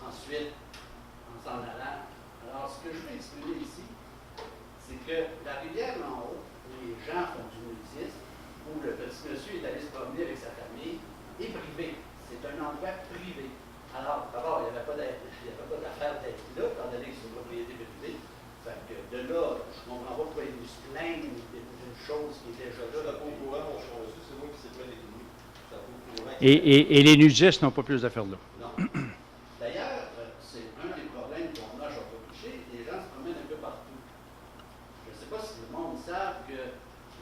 H: ensuite en s'en allant. Alors, ce que je veux exprimer ici, c'est que la rivière en haut, où les gens font du nudisme, où le petit monsieur est allé se promener avec sa famille, est privé. C'est un endroit privé. Alors, d'abord, il n'y avait pas d'affaire d'être là, étant donné que c'est une propriété privée. Fait que de là, je ne comprends pas pourquoi ils nous se plaignent d'une chose qui est déjà là.
I: Ça pas au courant, mon cher monsieur, c'est moi qui s'est plaint des nuits. Ça pas au courant.
A: Et les nudistes n'ont pas plus d'affaires là.
H: Non. D'ailleurs, c'est un des problèmes qu'on a à Château-Richer. Les gens se promènent un peu partout. Je ne sais pas si le monde savent que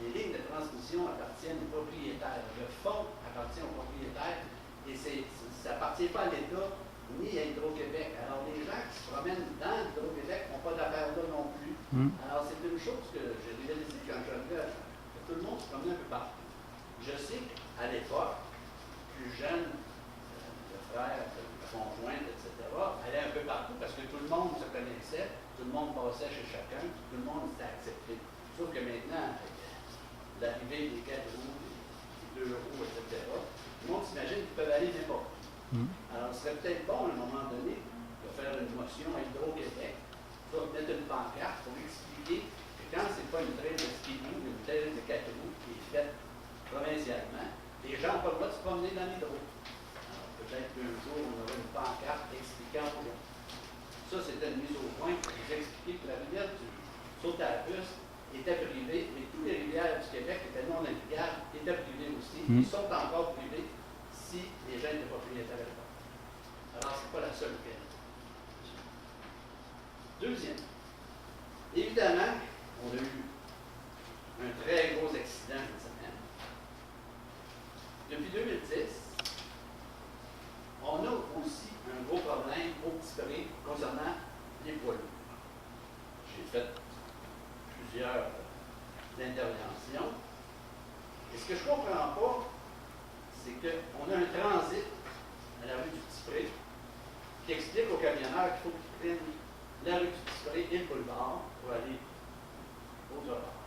H: les lignes de transmission appartiennent aux propriétaires. Le fonds appartient aux propriétaires et ça n'appartient pas à l'État ni à Hydro-Québec. Alors, les gens qui se promènent dans Hydro-Québec n'ont pas d'affaires là non plus. Alors, c'est une chose que j'ai réalisé quand j'arrivais, que tout le monde se promenait un peu partout. Je sais qu'à l'époque, plus jeune, le frère, la conjointe, etc., allait un peu partout parce que tout le monde se connaissait, tout le monde passait chez chacun, tout le monde s'était accepté. Sauf que maintenant, avec l'arrivée des 4 roues, des 2 roues, etc., le monde s'imagine qu'ils peuvent aller n'importe où. Alors, ce serait peut-être bon, à un moment donné, de faire une motion à Hydro-Québec, soit mettre une pancarte pour expliquer que quand c'est pas une traîne de ski ou une traîne de 4 roues qui est faite provincialement, les gens n'ont pas le droit de se promener dans l'hydro. Alors, peut-être qu'un jour, on aura une pancarte expliquant aux gens. Ça, c'était une mise au point pour vous expliquer que la rivière du Saut-à-la-Puce était privée, mais toutes les rivières du Québec qui étaient non navigables étaient privées aussi. Ils sont encore privées si les gens étaient propriétaires à l'époque. Alors, ce n'est pas la seule question. Deuxième, évidemment, on a eu un très gros accident cette semaine. Depuis 2010, on a aussi un gros problème au Petit Pré concernant les poids lourds. J'ai fait plusieurs interventions. Et ce que je ne comprends pas, c'est qu'on a un transit à la rue du Petit Pré qui explique aux camionneurs qu'il faut qu'ils prennent la rue du Petit Pré et le boulevard pour aller autre part.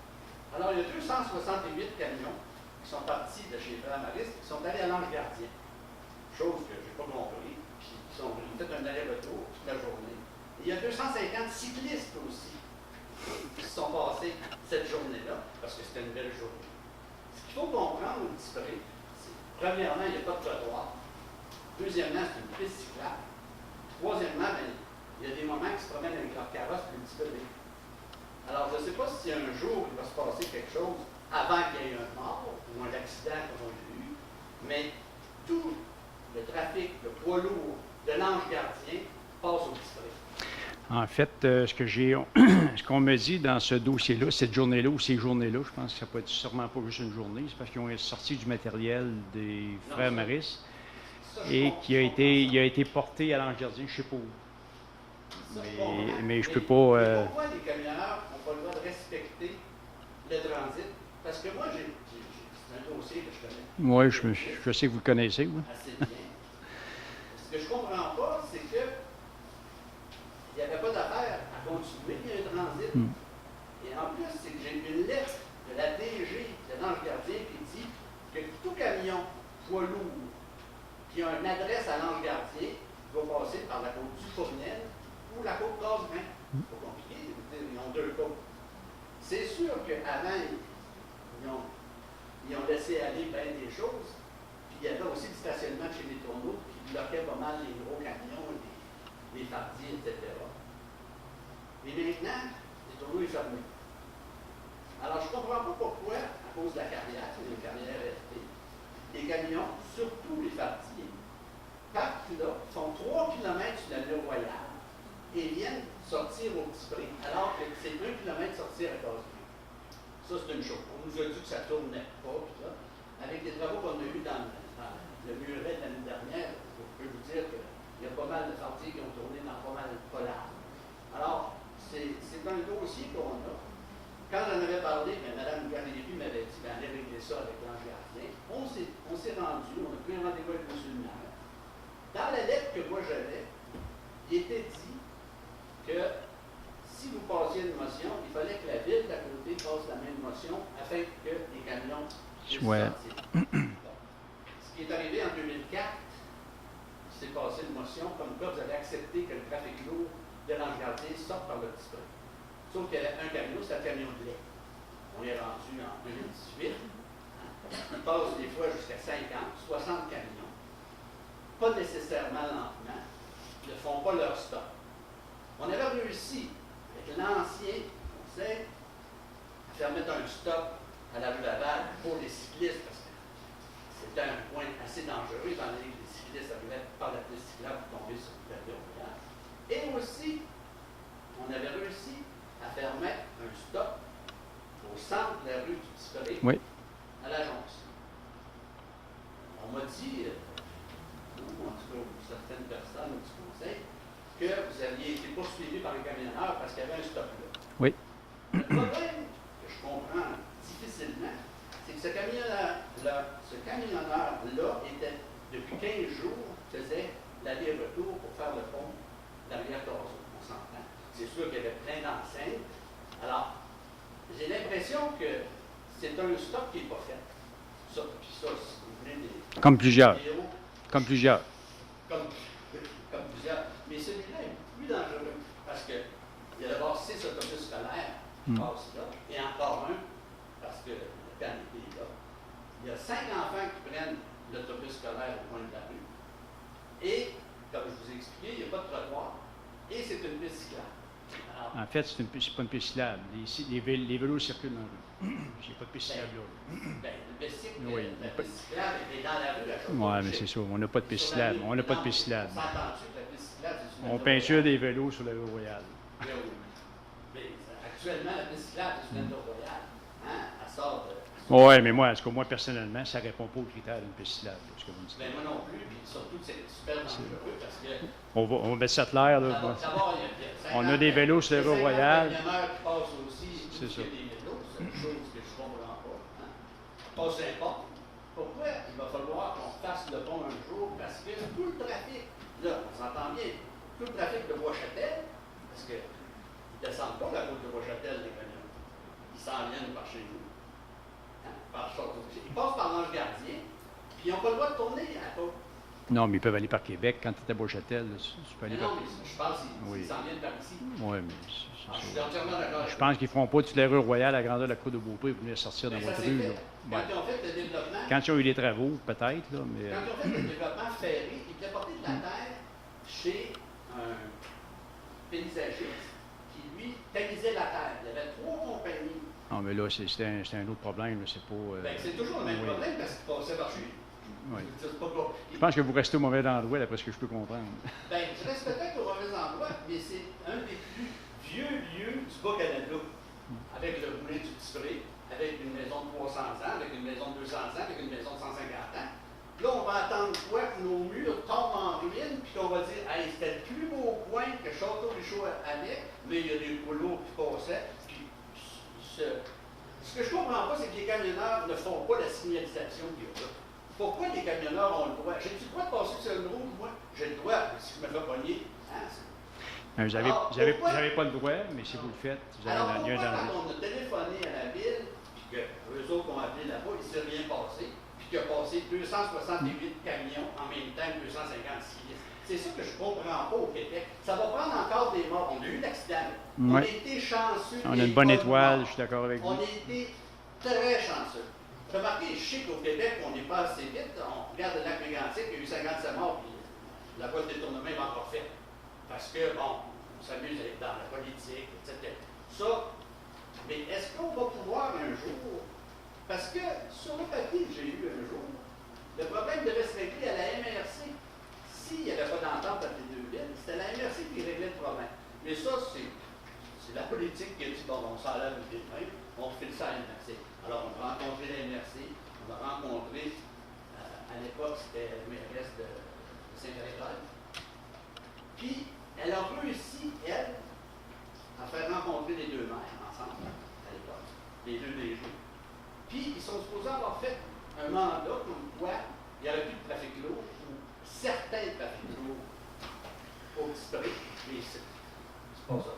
H: Alors, il y a 268 camions qui sont partis de chez Frère Maristes qui sont allés à l'Ange Gardien. Chose que je n'ai pas compris, puis ils ont fait un aller-retour toute la journée. Et il y a 250 cyclistes aussi qui se sont passés cette journée-là, parce que c'était une belle journée. Ce qu'il faut comprendre au Petit Pré, c'est, premièrement, il n'y a pas de trottoir. Deuxièmement, c'est une piste cyclable. Troisièmement, il y a des moments qui se promènent avec leur carrosse puis le Petit Pré. Alors, je ne sais pas si un jour il va se passer quelque chose avant qu'il y ait un mort ou un accident comme on a eu, mais tout le trafic, le poids lourd de l'Ange Gardien passe au Petit Pré.
A: En fait, ce qu'on me dit dans ce dossier-là, cette journée-là ou ces journées-là, je pense que ça peut être sûrement pas juste une journée, c'est parce qu'ils ont sorti du matériel des frères Maristes et qui a été porté à l'Ange Gardien, je ne sais pas où. Mais je peux pas.
H: Pourquoi les camionneurs n'ont pas le droit de respecter le transit? Parce que moi, c'est un dossier que je connais.
A: Oui, je sais que vous le connaissez. Oui.
H: Assez bien. Ce que je ne comprends pas, c'est que il n'y avait pas d'affaire à continuer, il y a un transit. Et en plus, c'est que j'ai une lettre de la DG de l'Ange Gardien qui dit que tout camion poids lourd qui a une adresse à l'Ange Gardien doit passer par la côte du Fournel ou la côte Casgrain. C'est pas compliqué, ils ont deux côtes. C'est sûr qu'avant, ils ont laissé aller bien des choses. Puis il y avait aussi du stationnement chez les tourneaux qui bloquait pas mal les gros camions, les fardiers, etc. Mais maintenant, les tourneaux sont fermés. Alors, je ne comprends pas pourquoi, à cause de la carrière, c'est une carrière RT, les camions, surtout les fardiers, partent là, font 3 km sur la Rue Royale et viennent sortir au Petit Pré, alors que c'est 1 km sortir à Casgrain. Ça, c'est une chose. On nous a dit que ça ne tournait pas, tout ça. Avec les travaux qu'on a eus dans le muret de l'année dernière, je peux vous dire qu'il y a pas mal de fardiers qui ont tourné dans pas mal de polards. Alors, c'est un dossier qu'on a. Quand j'en avais parlé, Mme Garnier m'avait dit, allez régler ça avec l'Ange Gardien. On s'est rendu, on a pris un rendez-vous avec M. le maire. Dans la lettre que moi j'avais, il était dit que si vous passiez une motion, il fallait que la ville d'à côté passe la même motion afin que les camions puissent sortir. Ce qui est arrivé en 2004, il s'est passé une motion comme là, vous avez accepté que le trafic lourd de l'Anse-Gardien sorte par le petit prix. Sauf qu'il y avait un camion, c'est un camion de lait. On est rendu en 2018. Ils passent des fois jusqu'à 50, 60 camions. Pas nécessairement lentement. Ils ne font pas leur stop. On avait réussi, avec l'ancien conseil, à faire mettre un stop à la rue Laval pour les cyclistes, parce que c'était un point assez dangereux, étant donné que les cyclistes arrivaient par la piste cyclable pour tomber sur le pavillon roulant. Et aussi, on avait réussi à faire mettre un stop au centre de la rue du Petit
A: Oui.
H: à la Jonction. On m'a dit, ou en tout cas certaines personnes du conseil, que vous aviez été poursuivi par les camionneurs parce qu'il y avait un stop là.
A: Oui.
H: Le problème que je comprends difficilement, c'est que ce camionneur-là était, depuis 15 jours, faisait l'aller-retour pour faire le pont de la rivière Torso. On s'entend. C'est sûr qu'il y avait plein d'enseignes. Alors, j'ai l'impression que c'est un stop qui n'est pas fait. Ça, puis ça, si vous voulez des
A: Comme plusieurs.
H: vidéos,
A: Comme plusieurs.
H: comme plusieurs. Mais celui-là est plus dangereux parce qu'il y a d'abord 6 autobus scolaires qui passent là, et encore un, parce que le canopé est là. Il y a 5 enfants qui prennent l'autobus scolaire au coin de la rue. Et, comme je vous ai expliqué, il n'y a pas de trottoir. Et c'est une piste cyclable. Alors,
A: En fait, c'est pas une piste cyclable. Les vélos circulent dans la rue. J'ai pas de piste cyclable là.
H: ben, le bicycle,
A: Oui.
H: la piste cyclable est dans la rue à chaque
A: Oui, mais c'est ça. On n'a pas de piste cyclable. On n'a pas de piste cyclable.
H: On s'entend-tu que la piste cyclable, c'est une
A: On
H: autoroute?
A: peinture des vélos sur la rue Royale.
H: Oui, oui. Mais actuellement, la piste cyclable, c'est une autoroute. Hein? Elle sort de...
A: Oui, mais moi, est-ce que moi, personnellement, ça ne répond pas aux critères d'une piste cyclable, ce que vous me dites.
H: Ben, moi non plus, puis surtout que c'est super dangereux parce que...
A: On va mettre ça clair, là.
H: D'abord, il y a
A: On a des vélos sur la rue Royale.
H: Il y a 50 camionneurs qui passent aussi,
A: C'est ça.
H: il y a des vélos, c'est une chose que je ne comprends pas. Hein? Passez pas. Pourquoi il va falloir qu'on fasse le pont un jour? Parce que tout le trafic, là, on s'entend bien, tout le trafic de Bois-Châtel, parce qu'ils ne descendent pas la route de Bois-Châtel, les camions. Ils s'en viennent par chez nous. Hein? Ils passent par l'Ange-Gardien, puis ils n'ont pas le droit de tourner à la côte.
A: Non, mais ils peuvent aller par Québec. Quand tu étais à Beauchâtel, tu peux aller
H: Mais
A: par...
H: non, mais je pense qu'ils
A: Oui.
H: s'en viennent par ici.
A: Oui, mais
H: Ah, je suis entièrement d'accord.
A: je pense qu'ils ne feront pas toute la rue Royale à la grandeur de la Cour de Beaupré pour venir sortir dans
H: Mais
A: votre
H: ça s'est
A: rue.
H: fait.
A: Là.
H: Quand
A: Ouais.
H: ils ont fait le développement,
A: Quand ils ont eu des travaux, peut-être, là, mais...
H: Quand ils ont fait le développement ferré, ils voulaient porter de la terre chez un paysagiste qui, lui, tamisait la terre. Il y avait 3 compagnies.
A: Non, mais là, c'était un autre problème. là, C'est pas...
H: Ben, c'est toujours le même
A: oui.
H: problème parce qu'ils passaient par chez lui.
A: Oui.
H: C'est pas gros.
A: Je pense que vous restez au mauvais endroit, d'après ce que je peux comprendre.
H: Ben, je reste peut-être au mauvais endroit, mais c'est un des plus vieux lieux du Bas-Canada. Avec le moulin du Petit-Pré, avec une maison de 300 ans, avec une maison de 200 ans, avec une maison de 150 ans. Là, on va attendre quoi? Que nos murs tombent en ruine, puis qu'on va dire, hey, c'était le plus beau coin que Château-Richaud avait, mais il y a des rouleaux qui passaient. Puis, ce que je ne comprends pas, c'est que les camionneurs ne font pas la signalisation qu'il y a là. Pourquoi les camionneurs ont le droit? J'ai-tu le droit de passer sur une route, moi? J'ai le droit, si je me fais pogner. Hein,
A: Vous n'avez pas le droit, mais si vous le faites, vous avez
H: alors,
A: il y a un
H: pourquoi
A: danger.
H: quand on a téléphoné à la ville, puis qu'eux autres ont appelé là-bas, il ne s'est rien passé, puis qu'il a passé 268 camions en même temps que 256. C'est ça que je ne comprends pas au Québec. Ça va prendre encore des morts. On a eu l'accident. On a
A: Ouais.
H: été chanceux.
A: On a
H: il y
A: une bonne
H: pas de
A: étoile,
H: morts.
A: je suis d'accord avec
H: On
A: vous.
H: a été très chanceux. Remarquez, je sais qu'au Québec, on n'est pas assez vite. On regarde le lac Mégantic, il y a eu 57 morts, puis la voie de détournement est encore faite. Parce que, bon, on s'amuse à être dans la politique, etc. Ça, mais est-ce qu'on va pouvoir un jour, parce que sur le papier que j'ai eu un jour, le problème devait se régler à la MRC. S'il n'y avait pas d'entente entre les deux villes, c'était la MRC qui réglait le problème. Mais ça, c'est la politique qui a dit, bon, on s'enlève les mains, on fait ça à la MRC. Alors, on a rencontré la MRC, on a rencontré, à l'époque, c'était la mairesse de Saint-Grégoire. Puis, elle a réussi, elle, à faire rencontrer les deux maires ensemble, à l'époque, les deux DG. Puis, ils sont supposés avoir fait un mandat comme quoi il n'y aurait plus de trafic lourd, ou certains trafics lourds au Petit-Pré, mais c'est pas ça.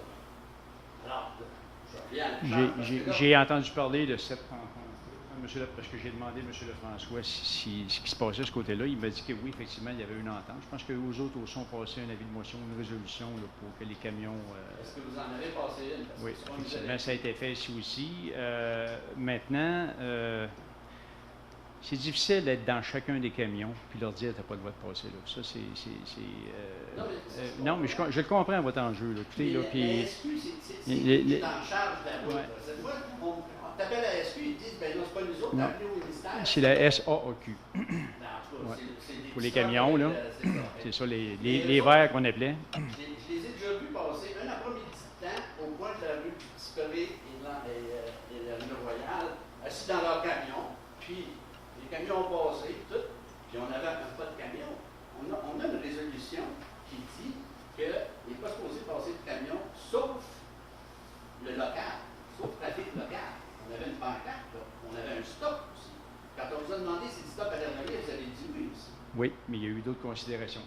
H: Alors, je reviens à la charge, parce que là,
A: J'ai entendu parler de cette rencontre. parce que j'ai demandé à M. Lefrançois ce qui se passait de ce côté-là. Il m'a dit que oui, effectivement, il y avait une entente. Je pense qu'eux autres aussi ont passé un avis de motion, une résolution là, pour que les camions...
H: Est-ce que vous en avez passé une? Parce
A: oui,
H: que souvent, vous
A: effectivement,
H: allez-
A: ça a été fait ici aussi. Maintenant, c'est difficile d'être dans chacun des camions puis leur dire « tu n'as pas le droit de passer là ». Ça, non, mais je le comprends, votre enjeu. Là. Écoutez, là, puis...
H: La SQ, c'est
A: les-
H: qui est en charge de la route.
A: Ouais.
H: là. Cette fois, on t'appelle la SQ, ils disent, ben non, c'est pas nous autres,
A: Non.
H: appelez au ministère.
A: c'est la SAAQ.
H: Ben, en tout cas,
A: Ouais.
H: c'est des
A: Pour les
H: petits
A: camions,
H: stocks
A: là.
H: avec, c'est ça.
A: C'est ça, les
H: Les
A: verts qu'on appelait.
H: Je les ai déjà vus passer un après-midi de temps au coin de la rue Petit-Corée et la rue Royale, assis dans leur camion, puis les camions ont passé, tout, puis on avait pas de camion. On a une résolution qui dit qu'il n'est pas supposé passer de camion, sauf le local, sauf trafic local. On avait une pancarte, là. On avait un stop aussi. Quand on vous a demandé si le stop allait revenir, vous avez dit oui aussi.
A: Oui, mais il y a eu d'autres considérations.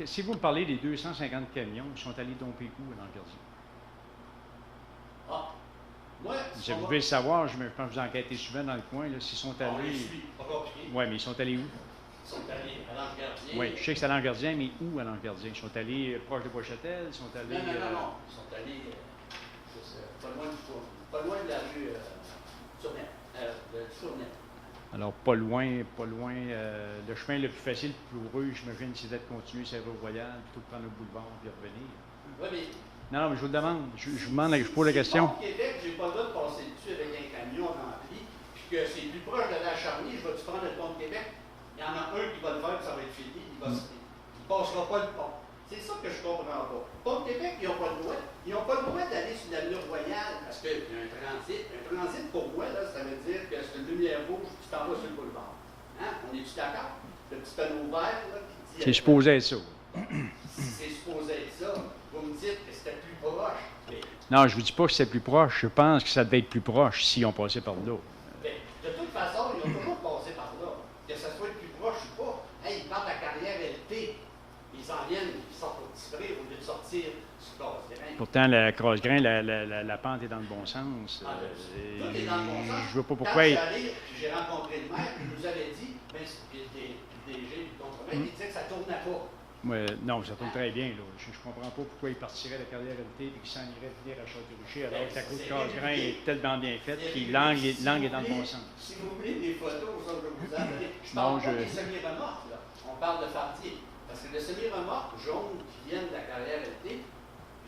A: Si vous me parlez des 250 camions, ils sont allés domper où dans le Gardien?
H: Ah, moi,
A: Vous devez le savoir, je pense que vous enquêtez souvent dans le coin, là, s'ils sont
H: je
A: allés...
H: suis pas compliqué.
A: Oui, mais ils sont allés où?
H: Ils sont allés à l'Ange Gardien.
A: Oui, je sais que c'est à l'Ange Gardien, mais où à l'Ange Gardien? Ils sont allés proche de Bois-Châtel, ils sont allés...
H: Non. Ils sont allés pas loin pas loin de la rue Tournette.
A: Alors, pas loin, le chemin le plus facile pour eux, j'imagine, c'est d'être continuer sur la rue Royale, plutôt que prendre le boulevard et revenir.
H: Oui, mais...
A: Non, mais je vous le demande, je vous demande, je pose la question.
H: Si Québec, j'ai pas le droit de passer dessus avec un camion rempli, puis que c'est plus proche de la Charny, je vais-tu prendre le pont de Québec? Il y en a un qui va le faire, puis ça va être fini, il passera pas le pont. C'est ça que je comprends pas. Pont de Québec, ils n'ont pas le droit. Ils n'ont pas le droit d'aller sur l'avenue Royale, parce qu'il y a un transit. Un transit, pour moi, là, ça veut dire que c'est une lumière rouge, puis tu t'en vas sur le boulevard. Hein? On est-tu d'accord? Le petit panneau vert, là, qui dit...
A: C'est supposé être ça.
H: Si c'est supposé être ça, vous me dites que c'était plus proche. Mais,
A: Non, je vous dis pas que c'est plus proche. Je pense que ça devait être plus proche si on passait par là.
H: mais de toute façon, ils ont toujours passé par là. Que ce soit le plus proche ou pas. Hey, ils partent de la carrière LT. Ils en viennent, ils sortent au Tibré au lieu de sortir sur Casse-Grain.
A: Pourtant, la crosse-grain, la pente est dans le bon sens.
H: Tout est dans le bon sens.
A: Je vois pas
H: Quand
A: pourquoi...
H: je suis allé, puis j'ai rencontré le maire, il nous avait dit, ben, puis le DG, puis le contremaître, il disait que ça ne tournait pas.
A: Ouais, non, ça tourne très bien. Là. Je ne comprends pas pourquoi il partirait de la carrière LT et qu'il s'en irait venir à Château-Richer alors que la côte de Casse-Grain est tellement bien faite puis l'angle est dans le bon sens.
H: Si vous voulez des photos, ça, je vous en donner. Je
A: Non,
H: parle pas des semi-remorques, là. On parle de Fardier. Parce que les semi-remorques jaunes qui viennent de la carrière LT,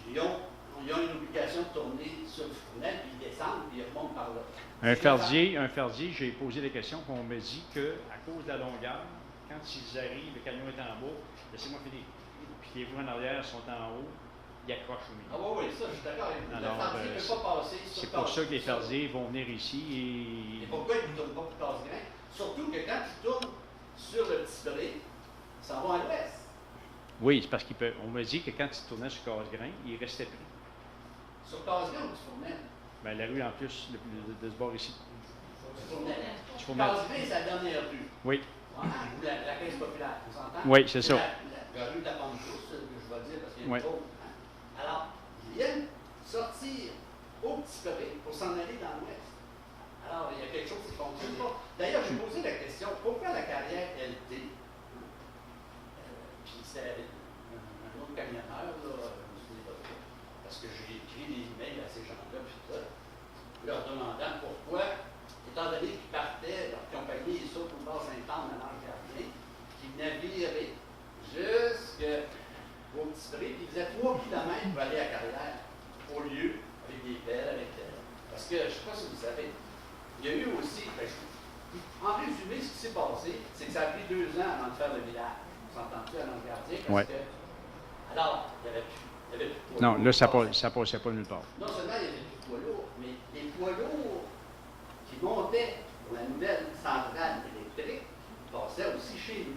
H: ils ont une obligation de tourner sur le fournel, puis ils descendent, puis ils remontent par là.
A: Un ferdier, j'ai posé des questions, puis on me dit qu'à cause de la longueur, quand ils arrivent, le camion est en bas, laissez-moi finir. Puis les roues en arrière sont en haut, ils accrochent au milieu.
H: Ah oui, ça, je suis d'accord avec vous. Le
A: Alors,
H: Fardier ne peut pas passer sur
A: c'est pour ça que les ferdiers vont venir ici
H: Et
A: et...
H: pourquoi ils ne tournent pas pour Casse-Grain? Surtout que quand ils tournent sur le Tibré, ça va à l'ouest.
A: Oui, c'est parce qu'on m'a dit que quand ils tournaient sur Casse-Grain, ils restaient pris.
H: Sur Casse-Grain ou du Fournel?
A: Ben, la rue en plus de ce bord ici.
H: Du Fournel.
A: Du Fournel.
H: Casse-Grain, c'est la dernière rue.
A: Oui,
H: Ou la caisse populaire, on s'entend?
A: Oui, c'est ça.
H: La rue de la Pomme-Pousse, que je vais dire, parce qu'il y a
A: Oui.
H: une autre. Hein? Alors, ils viennent sortir au Petit-Corée pour s'en aller dans l'ouest. Alors, il y a quelque chose qui ne fonctionne pas. D'ailleurs, j'ai posé la question, pourquoi la carrière LT? Puis c'était un autre camionneur, là, je ne me souviens pas trop, parce que j'ai écrit des emails à ces gens-là, puis tout ça, leur demandant pourquoi, étant donné qu'ils partaient, leur compagnie, ils sautent au bord Saint-Anne à l'Ange Gardien, qu'ils naviraient jusqu'au Tibré, puis ils faisaient 3 km pour aller à Carrière, au lieu, avec des pelles, parce que, je ne sais pas si vous savez, il y a eu aussi, en résumé, ce qui s'est passé, c'est que ça a pris 2 ans avant de faire le village. On s'entend-tu à l'Ange Gardien? Parce
A: Ouais.
H: que, alors, il n'y avait plus de poids
A: non,
H: lourds
A: là,
H: qui
A: ça passait pas nulle part.
H: Non seulement il y avait des poids lourds, mais les poids lourds qui montaient pour la nouvelle centrale électrique passaient aussi chez nous.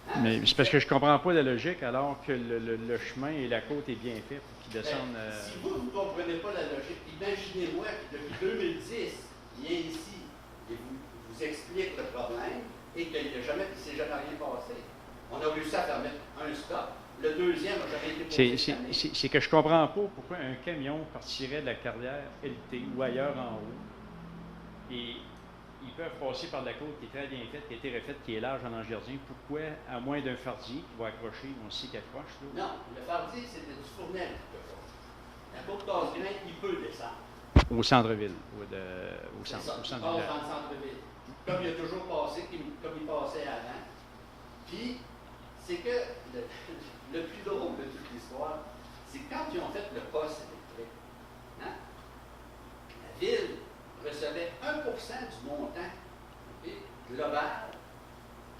H: Hein?
A: Mais c'est parce que je comprends pas la logique alors que le chemin et la côte est bien fait pour qu'ils
H: Ben,
A: descendent...
H: si vous ne comprenez pas la logique, imaginez-moi que depuis 2010, il vient ici et vous explique le problème et qu'il ne s'est jamais rien passé. On a réussi à faire mettre un stop. Le deuxième n'a jamais été posé cette année.
A: C'est que je comprends pas pourquoi un camion partirait de la carrière LT ou ailleurs en haut et ils peuvent passer par la côte qui est très bien faite, qui a été refaite, qui est large en Angerdien. Pourquoi, à moins d'un fardier qui va accrocher, on sait qu'il accroche, là?
H: Non, le fardier, c'était du Fournel. La côte Casgrain, il peut descendre.
A: Au centre-ville, au
H: C'est
A: centre,
H: ça,
A: au
H: il
A: centre
H: passe
A: village.
H: dans le centre-ville. Comme il a toujours passé, comme il passait avant. Puis, c'est que le plus drôle de toute l'histoire, c'est quand ils ont fait le poste électrique, hein, la ville recevait 1% du montant global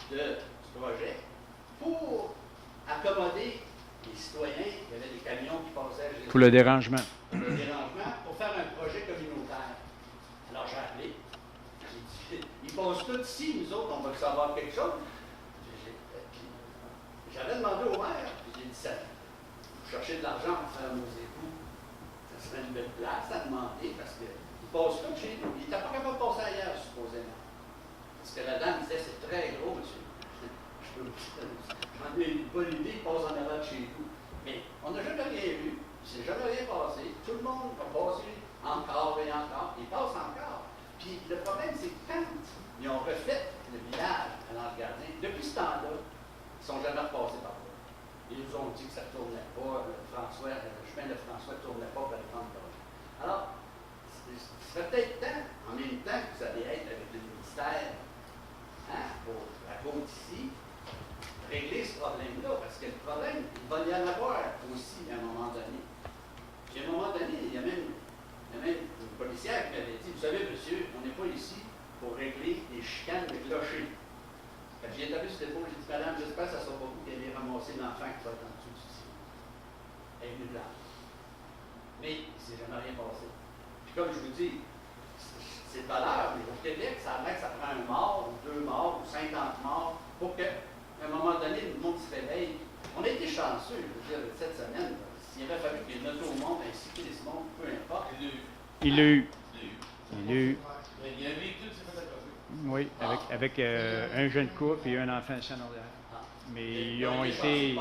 H: du projet pour accommoder les citoyens. Il y avait des camions qui passaient.
A: Pour le dérangement.
H: Pour le dérangement, pour faire un projet communautaire. Alors j'ai appelé. J'ai dit, ils passent tous ici, nous autres, on va savoir quelque chose. J'avais demandé au maire, puis j'ai dit ça. Vous cherchez de l'argent pour faire nos égouts. Ça serait une belle place à demander parce qu'ils passent tous chez nous. Ils n'étaient pas capables de passer ailleurs, supposément. Parce que la dame disait c'est très gros, monsieur. J'en ai une bonne idée, ils passent en avant de chez nous. Mais on n'a jamais rien vu. Il ne s'est jamais rien passé. Tout le monde a passé encore et encore. Ils passent encore. Puis le problème, c'est que quand ils ont refait le village à l'Anse-Gardien, depuis ce temps-là, ils ne sont jamais repassés par là. Ils nous ont dit que ça ne tournait pas, le chemin de François ne tournait pas pour aller prendre le projet. Alors, ce serait peut-être temps, en même temps que vous allez être avec le ministère, hein, pour la côte ici, régler ce problème-là, parce que le problème, il va y en avoir aussi à un moment donné. Puis à un moment donné, il y a même une policière qui m'avait dit, vous savez, monsieur, on n'est pas ici pour régler des chicanes de clochers. Quand j'ai établi ce dépôt, j'ai dit, madame, j'espère que ça ne sera pas vous qui allez ramasser l'enfant qui va être en dessous du ciel. Elle est venue blanche. Mais il ne s'est jamais rien passé. Puis comme je vous dis, c'est de valeur, mais au Québec, ça a l'air que ça prend un mort, ou 2 morts, ou 50 morts, pour qu'à un moment donné, le monde se réveille. On a été chanceux, je veux dire, cette semaine. S'il avait fallu qu'il y ait une auto au monde, ainsi que les mondes, peu importe.
A: Il l'a eu. Il l'a eu.
I: Il y a un véhicule qui s'est fait accrocher.
A: Oui, avec un jeune couple et un enfant assis en arrière. Mais ils ont été.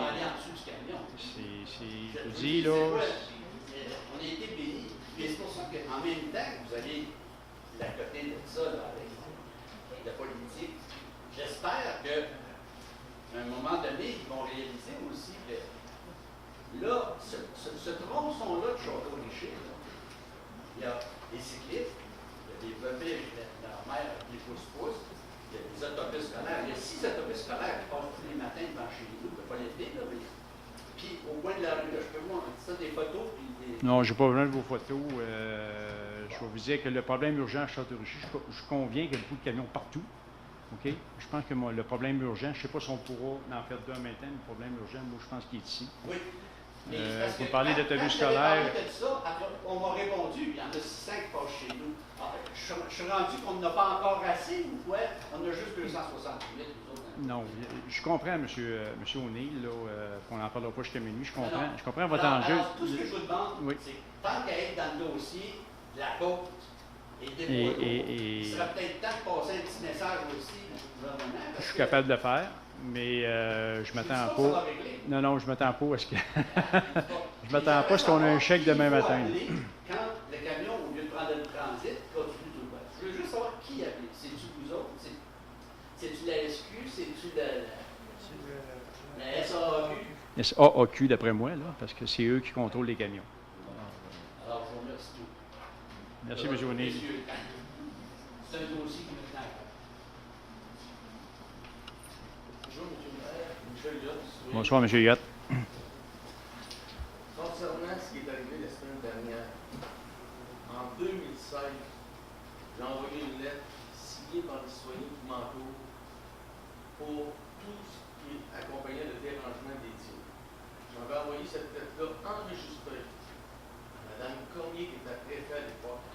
A: Je vous dis, là.
H: On a été bénis. Mais c'est pour ça qu'en même temps que vous avez la côté de ça, là, avec la politique, j'espère qu'à un moment donné, ils vont réaliser aussi que là, ce tronçon-là de Château-Richer, il y a des cyclistes, il y a des bébés avec leur mère avec des pouces-pouces, il y a des autobus scolaires. Il y a 6 autobus scolaires qui passent tous les matins devant chez nous, il ne pas l'été, là, mais. Puis au coin de la rue, là, je peux vous montrer ça, des photos. Puis des...
A: Non, je n'ai pas besoin de vos photos. Je vais vous dire que le problème urgent à Château-Richer, je conviens qu'il y a beaucoup de camions partout. OK? Je pense que le problème urgent, je ne sais pas si on pourra en faire deux en même temps, le problème urgent, moi, je pense qu'il est ici.
H: Oui.
A: Vous parlez d'autobus scolaires.
H: On m'a répondu, il y en a 600 qui passent chez nous. Je suis rendu qu'on n'a pas encore assez ou quoi? On a juste 268, nous autres.
A: Non, je comprends, M. O'Neill, qu'on n'en parlera pas jusqu'à minuit. Je comprends votre
H: alors,
A: enjeu.
H: Alors, tout ce que je vous demande, c'est tant qu'à être dans le dossier de la côte et des poids lourds, il serait peut-être temps de passer un petit message aussi au gouvernement.
A: Je suis capable de le faire, mais je m'attends pas. Non, je m'attends pas à ce que. Je m'attends pas à ce qu'on ait un chèque demain matin.
H: Quand le camion, au lieu de prendre le transit, continue tout le temps. Je veux juste savoir qui a appelé. C'est-tu vous autres? C'est-tu la SQ? C'est-tu la SAAQ?
A: SAAQ, d'après moi, là, parce que c'est eux qui contrôlent les camions.
H: Alors, je vous remercie tout.
A: Merci, M. O'Neill.
H: C'est un dossier qui me tient à cœur.
I: Bonjour, M. le maire. Michel Yacht.
A: Bonsoir, M. Yatt.
I: Concernant ce qui est arrivé la semaine dernière, en 2016, j'ai envoyé une lettre signée par les citoyens qui m'entourent pour tout ce qui accompagnait le dérangement des dieux. J'avais envoyé cette lettre-là enregistrée à Mme Cormier, qui était préfet à l'époque,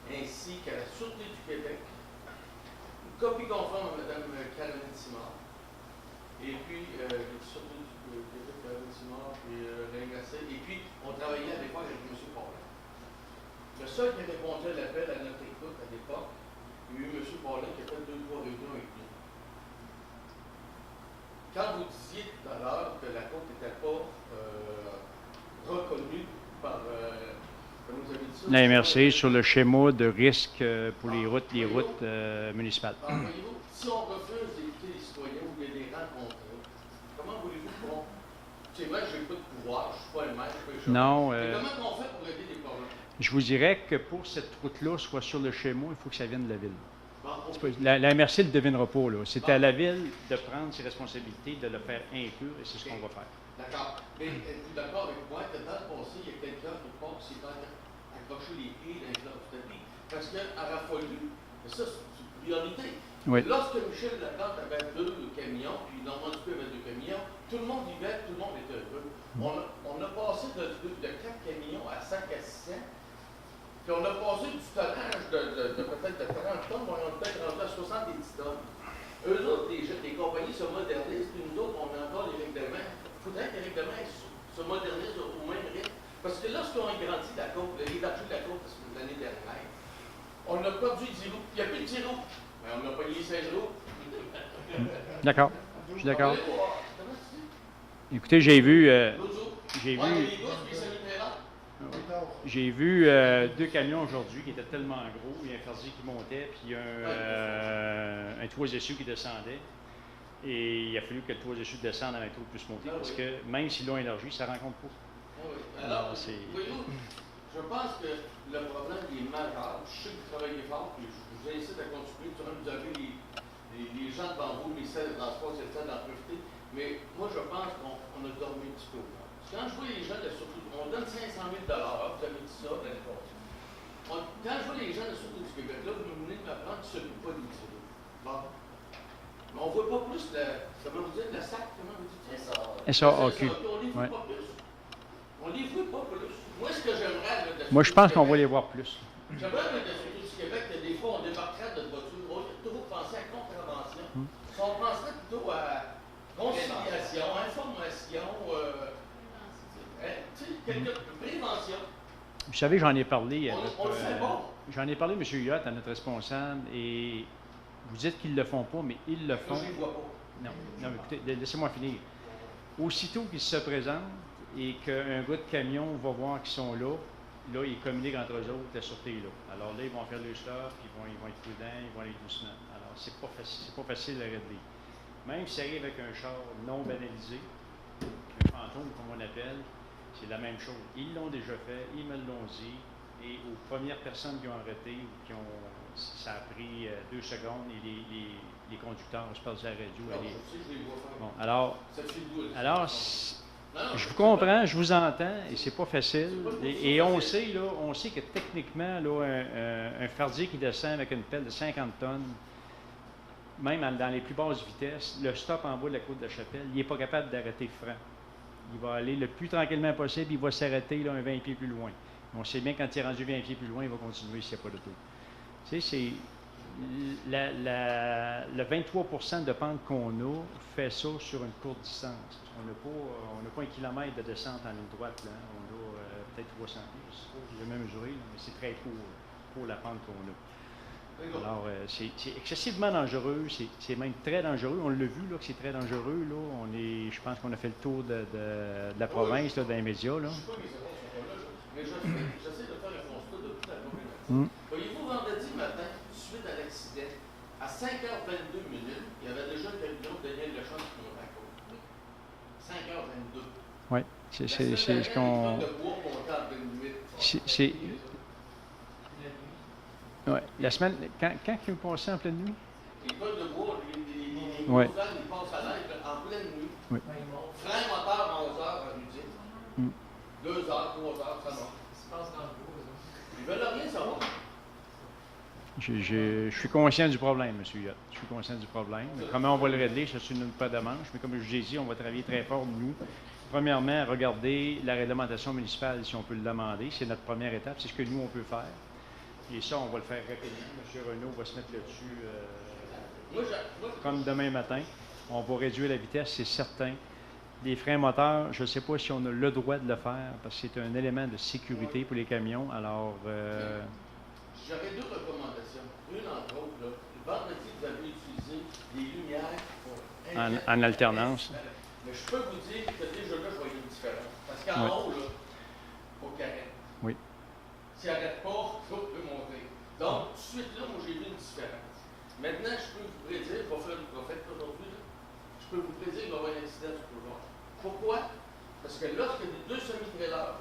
I: ainsi qu'à la Sûreté du Québec, une copie conforme à Mme Caroline Simard, et puis la Sûreté du Québec, Caroline Simard, puis Alain Gasset, et puis on travaillait à l'époque avec M. Paulin. Le seul qui a répondu à l'appel à notre écoute à l'époque, il y a eu M. Paulin qui a fait 2-3 réunions avec nous. Quand vous disiez tout à l'heure que la Côte n'était pas reconnue par Comme vous avez dit ça,
A: La MRC sur le schéma de risque pour les routes municipales.
I: alors, voyez-vous, si on refuse d'écouter les citoyens ou de les rencontrer, comment voulez-vous qu'on... C'est vrai que je n'ai pas de pouvoir, je ne suis pas le maire, je ne suis pas le
A: Non,
I: Mais comment on fait pour régler les problèmes?
A: je vous dirais que pour cette route-là soit sur le schéma, il faut que ça vienne de la ville.
I: Bon,
A: C'est pas- la MRC ne le devinera pas, là. C'est à la ville de prendre ses responsabilités, de le faire inclure, et c'est ce qu'on va faire.
I: D'accord. Mais êtes-vous d'accord avec moi que dans le passé, il y a quelqu'un qui pense qui s'est accroché les pieds dans les clubs de vie? Parce qu'à Raffolou, ça, c'est une priorité.
A: Oui.
I: Lorsque Michel Laplante avait 2 camions, puis Normand Dupé avait 2 camions, tout le monde vivait, tout le monde était heureux. On a passé de 4 camions à 5 à 600, puis on a passé du tonnage de peut-être de 30 tonnes, on est peut-être rendu à 70 tonnes. Eux autres, les compagnies se modernisent, puis nous autres, on a encore les règlements. Il faudrait que les règlements se modernisent au même rythme. Parce que lorsqu'on a grandi la côte, l'élargi de la côte l'année dernière, on a perdu 10 roues. Il n'y a plus de 10 roues. Mais on a payé 16 roues.
A: D'accord. Je suis d'accord.
I: Allez voir. Comment tu dis?
A: Écoutez, j'ai vu,
I: L'autre jour.
A: j'ai
I: Ouais,
A: vu,
I: les gosses, puis ça nous fait là.
A: j'ai vu 2 camions aujourd'hui qui étaient tellement gros. Il y a un fardier qui montait, puis un 3 essieux qui descendait. Et il a fallu que le 3 essieux descende avec l'autre puisse monter, parce que même s'ils l'ont élargi, ça ne rencontre pas.
I: Ah oui. Alors, voyez-vous, je pense que le problème est majeur. Je sais que vous travaillez fort, puis je vous incite à continuer. Vous avez les gens devant vous, les ministère des Transports, c'est le temps d'en profiter. Mais moi, je pense qu'on a dormi un petit peu. Parce que quand je vois les gens, surtout, on donne 500 000 vous avez dit ça l'année passée. Quand je vois les gens de Surtout du Québec, là, vous me venez de m'apprendre qu'ils ne s'occupent pas des tirés. Bon. Mais on ne voit pas plus comment vous dites, le SAC, comment vous dites ça?
A: SAAQ.
I: On les voit pas plus. On les voit pas plus. Moi, ce que j'aimerais...
A: Moi, je pense qu'on va les voir plus.
I: J'aimerais avec le Surtout du Québec que des fois, on débarquerait de notre voiture. On a toujours pensé à contravention. Si on penserait plutôt à conciliation, information, tu sais, quelque prévention.
A: Vous savez, j'en ai parlé à
I: On le fait pas.
A: j'en ai parlé, M. Huot, à notre responsable, et vous dites qu'ils ne le font pas, mais ils le font.
I: Moi, je les vois pas.
A: Non, non, mais écoutez, laissez-moi finir. Aussitôt qu'ils se présentent et qu'un gars de camion va voir qu'ils sont là, ils communiquent entre eux autres, la sûreté est là. Alors là, ils vont faire le stop, ils vont être prudents, ils vont aller doucement. Alors, c'est pas facile à régler. Même si ça arrive avec un char non banalisé, un fantôme, comme on appelle, c'est la même chose. Ils l'ont déjà fait, ils me l'ont dit, et aux premières personnes qui ont arrêté ou ça a pris 2 secondes, et les conducteurs, je parle de la radio.
I: Non, je sais, je les vois faire.
A: Bon, alors,
I: Ça fait le doigt,
A: je vous comprends, je vous entends, et c'est pas facile. Et on sait que techniquement, là, un fardier qui descend avec une pelle de 50 tonnes, même dans les plus basses vitesses, le stop en bas de la côte de la Chapelle, il n'est pas capable d'arrêter le frein. Il va aller le plus tranquillement possible, il va s'arrêter là, un 20 pieds plus loin. On sait bien quand il est rendu 20 pieds plus loin, il va continuer s'il n'y a pas d'auto. Tu sais, c'est le 23 % de pente qu'on a fait ça sur une courte distance. On n'a pas 1 kilomètre de descente en ligne droite, là. On a peut-être 300 pieds. Je n'ai jamais mesuré, mais c'est très court pour la pente qu'on a. Alors, c'est excessivement dangereux, c'est même très dangereux. On l'a vu là, que c'est très dangereux. Là. Je pense qu'on a fait le tour de la province, là, dans les médias. Là.
I: Je ne sais pas les réponses sont pas là, mais j'essaie de faire un constat de toute la journée. Voyez-vous, vendredi matin, suite à l'accident, à 5h22 minutes, il y avait déjà un camion de Daniel Lechon qui montait à côte. 5h22.
A: Oui, c'est ce qu'on... C'est... Oui, la semaine... Quand ils ont passé en pleine nuit?
I: Les tonnes de bois, les
A: Ouais.
I: ils passent à l'air en pleine nuit.
A: Oui.
I: Frein moteur à 11h à midi. 2h, 3h, ça marche. Ils veulent rien savoir.
A: Je suis conscient du problème, M. Huot. Je suis conscient du problème. Comment on va le régler, ça c'est une paire de manches, mais comme je vous ai dit, on va travailler très fort, nous. Premièrement, regarder la réglementation municipale, si on peut le demander. C'est notre première étape, c'est ce que nous, on peut faire. Et ça, on va le faire rapidement. M. Renaud va se mettre là-dessus comme demain matin. On va réduire la vitesse, c'est certain. Les freins moteurs, je ne sais pas si on a le droit de le faire, parce que c'est un élément de sécurité pour les camions. Alors...
I: J'aurais 2 recommandations. Une, entre autres, là, le vendredi, vous avez utilisé des lumières pour...
A: En alternance.
I: Mais je peux vous dire que déjà là, je voyais une différence. Parce qu'en haut, là, au carré.
A: Oui.
I: S'il n'arrête pas, tout peut monter. Donc, tout de suite là, moi j'ai vu une différence. Maintenant, je peux vous prédire, je vais faire le prophète aujourd'hui, là. Je peux vous prédire qu'il va y avoir un incident sur le jour. Pourquoi? Parce que lorsque les deux semi-trailers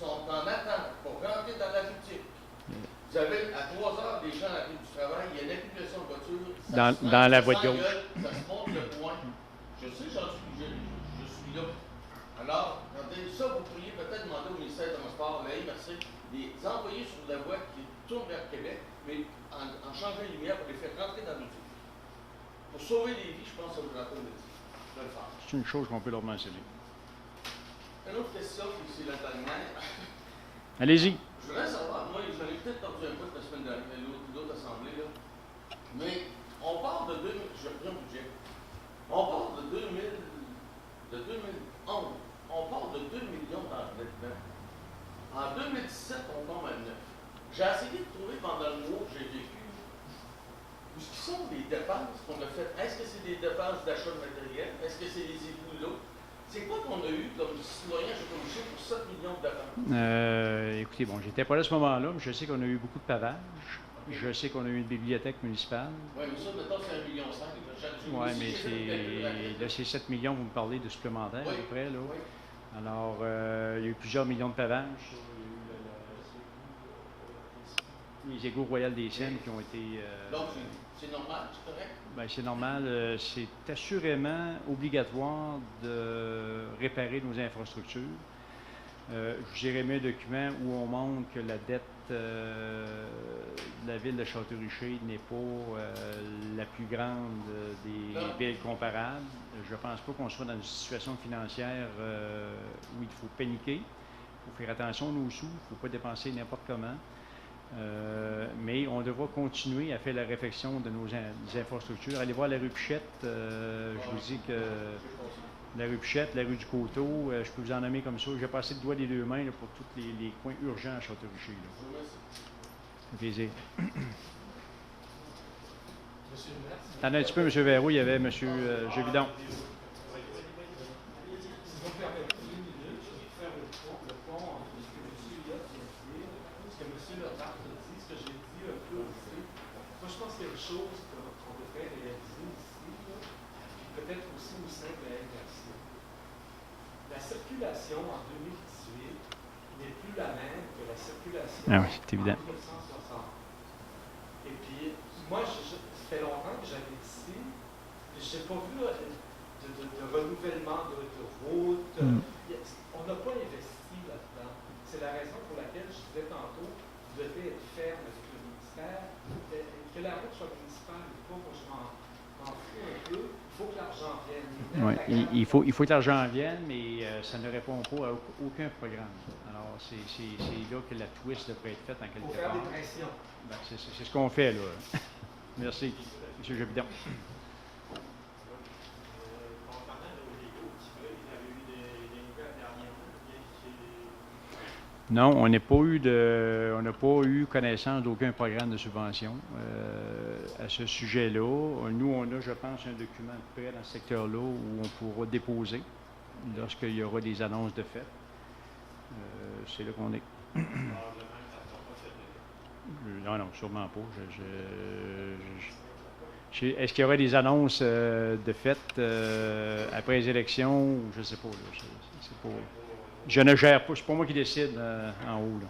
I: sont en attente pour rentrer dans la boutique, vous avez à 3 heures des gens à la rue du travail, il y a une accumulation de voitures.
A: Dans la voie de gauche.
I: Ça se monte le point. Je sais, je suis là. Alors, regardez, ça, vous pourriez peut-être demander au ministère de Transport, la MRC, les envoyer sur la voie qui tourne vers Québec, mais en changeant les lumières pour les faire rentrer dans l'outil. Pour sauver des vies, je pense que ça vous rentrer le métier. Je vais le faire.
A: C'est une chose qu'on peut leur mentionner.
I: Une autre question, c'est la dernière.
A: Allez-y.
I: Je voudrais savoir, moi, j'en ai peut-être perdu un peu la semaine dernière, l'autre assemblée, là. Mais on parle de 2000, je reprends le budget. On parle de 2011. On parle de 2 millions d'endettement. En 2017, on tombe à 9. J'ai essayé de trouver pendant le mois que j'ai vécu où sont les dépenses qu'on a faites. Est-ce que c'est des dépenses d'achat de matériel? Est-ce que c'est les égouts d'eau? C'est quoi qu'on a eu comme citoyen, je commission pour 7 millions de dépenses?
A: Écoutez, bon, j'étais pas là à ce moment-là, mais je sais qu'on a eu beaucoup de pavage. Je sais qu'on a eu une bibliothèque municipale.
I: Oui, mais ça, mettons, c'est 1,5 million.
A: Oui, mais là, c'est 7 millions, vous me parlez de supplémentaires,
I: oui,
A: à peu près, là.
I: Oui.
A: Alors, il y a eu plusieurs millions de pavages. Les égouts Royal des Seines qui ont été...
I: Donc, c'est normal, c'est correct?
A: Bien, c'est normal. C'est assurément obligatoire de réparer nos infrastructures. J'ai remis un document où on montre que la dette de la ville de Château-Richer n'est pas la plus grande des villes comparables. Je ne pense pas qu'on soit dans une situation financière où il faut paniquer. Il faut faire attention aux sous, il ne faut pas dépenser n'importe comment. Mais on devra continuer à faire la réflexion de nos infrastructures. Allez voir la rue Pichette. Je vous dis que la rue Pichette, la rue du Coteau, je peux vous en nommer comme ça. J'ai passé le doigt des deux mains là, pour tous les coins urgents à Château-Richer. Ça fait plaisir. Attendez un petit peu, M. Verroux, il y avait M. Gévidon.
J: Moi, je pense qu'il y a une chose qu'on devrait réaliser ici, peut-être aussi au sein de la MRC. La circulation en 2018 n'est plus la même que la circulation
A: oui, c'est évident.
J: en 1960. Et puis, moi, ça fait longtemps que j'habite ici, et je n'ai pas vu de renouvellement de routes. On n'a pas investi là-dedans. C'est la raison pour laquelle je disais tantôt, vous devez être ferme avec le ministère. Que la route soit municipale ou pas, moi je m'en fous un peu. Il faut que l'argent vienne.
A: Oui, il faut que l'argent vienne, mais ça ne répond pas à aucun programme. Alors, c'est là que la twist devrait être faite en quelque part.
J: Il faut faire des pressions.
A: Ben, c'est ce qu'on fait, là. Merci, M. Gévidon. Non, on n'a pas eu connaissance d'aucun programme de subvention à ce sujet-là. Nous, on a, je pense, un document de prêt dans ce secteur-là où on pourra déposer lorsqu'il y aura des annonces de fait. C'est là qu'on est. Non, sûrement pas. Est-ce qu'il y aura des annonces de fait après les élections? Je ne sais pas. Là, c'est pas... Je ne gère pas, c'est pas moi qui décide en haut. Là.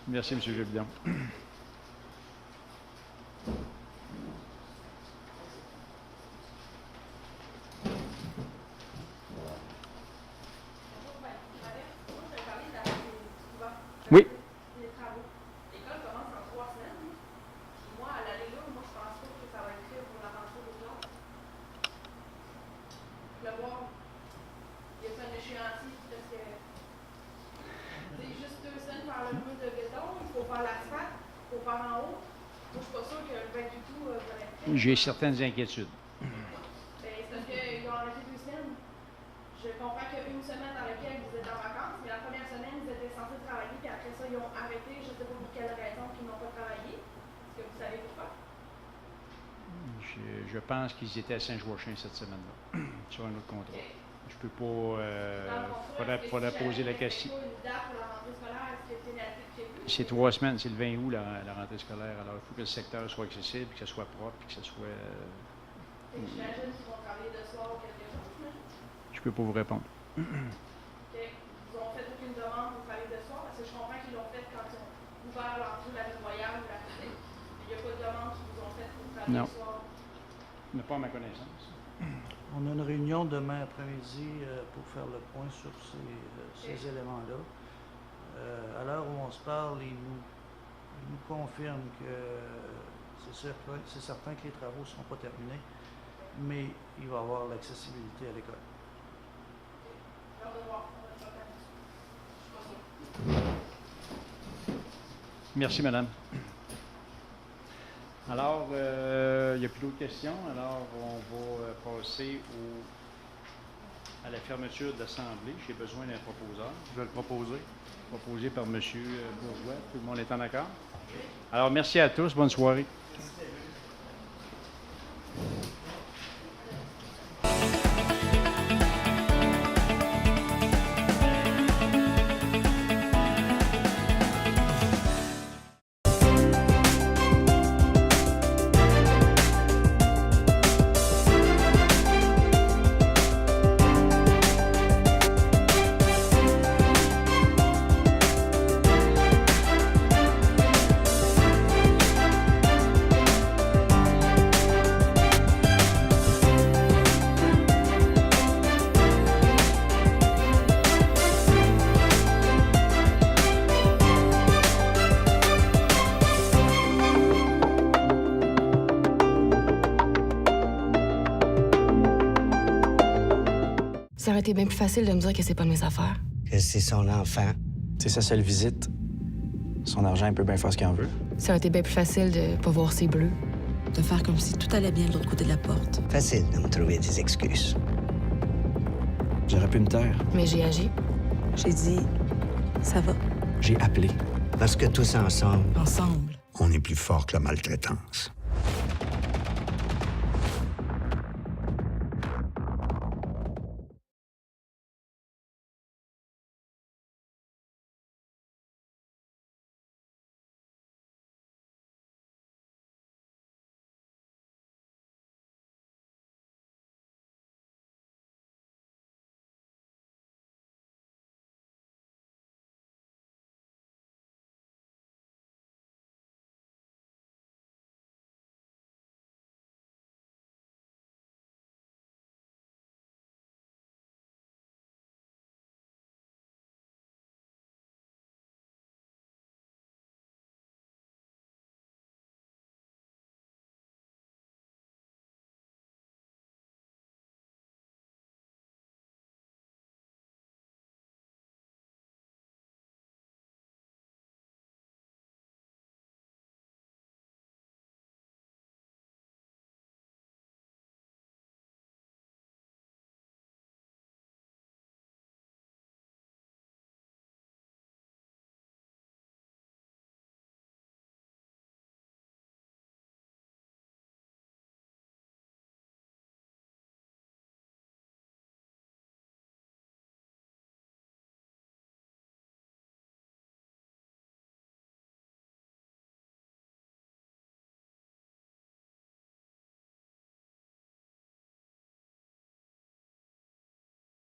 A: Merci, M. Gévidon. Oui.
B: Les travaux. L'école commence en 3 semaines. Moi, à l'aller là, moi, je pense pas que ça va être fait pour la rentrée des classes. Le voir. Il y a un échéancier parce que c'est juste 2 semaines faire le mur de béton, il faut faire l'asphalte, il faut faire en haut. Moi, je suis pas sûre que le bain du tout va être fait.
A: J'ai certaines inquiétudes.
B: C'est parce qu'ils ont arrêté 2 semaines. Je comprends qu'une semaine dans laquelle ils étaient en vacances, mais la première semaine, ils étaient censés travailler, puis après ça, ils ont arrêté, je ne sais pas pour quelle raison, qu'ils n'ont pas travaillé. Est-ce que vous savez pourquoi?
A: Je pense qu'ils étaient à Saint-Joachim cette semaine-là, sur un autre contrat. Je peux pas. Faudrait poser la question.
B: Une date pour la rentrée scolaire, est-ce que c'est la
A: C'est 3 semaines, c'est le 20 août la rentrée scolaire. Alors, il faut que le secteur soit accessible, que ce soit propre, que ce soit...
B: J'imagine qu'ils vont travailler de soir ou quelque chose, là.
A: Je peux pas vous répondre.
B: OK. Ils n'ont fait aucune demande pour travailler de soir, parce que je comprends qu'ils l'ont fait quand ils ont ouvert l'entrée de la ville royale ou la fête. Il n'y a pas de demande qu'ils vous ont fait pour travailler
A: Non.
B: de soir.
A: Mais pas à ma connaissance.
F: On a une réunion demain après-midi pour faire le point sur ces éléments-là. À l'heure où on se parle, il nous confirme que c'est certain que les travaux ne seront pas terminés, mais il va y avoir l'accessibilité à l'école.
A: Merci, madame. Alors, il n'y a plus d'autres questions. Alors, on va passer à la fermeture de l'Assemblée. J'ai besoin d'un proposeur. Je vais le proposer. Proposé par M. Bourgeois. Tout le monde est en accord? Alors, merci à tous. Bonne soirée.
K: Ça aurait été bien plus facile de me dire que c'est pas de mes affaires.
L: Que c'est son enfant.
M: C'est sa seule visite. Son argent, il peut bien faire ce qu'il en veut.
K: Ça aurait été bien plus facile de pas voir ses bleus. De faire comme si tout allait bien de l'autre côté de la porte.
L: Facile de me trouver des excuses.
M: J'aurais pu me taire.
K: Mais j'ai agi. J'ai dit, ça va.
M: J'ai appelé.
L: Parce que tous ensemble,
K: Ensemble.
N: On est plus fort que la maltraitance.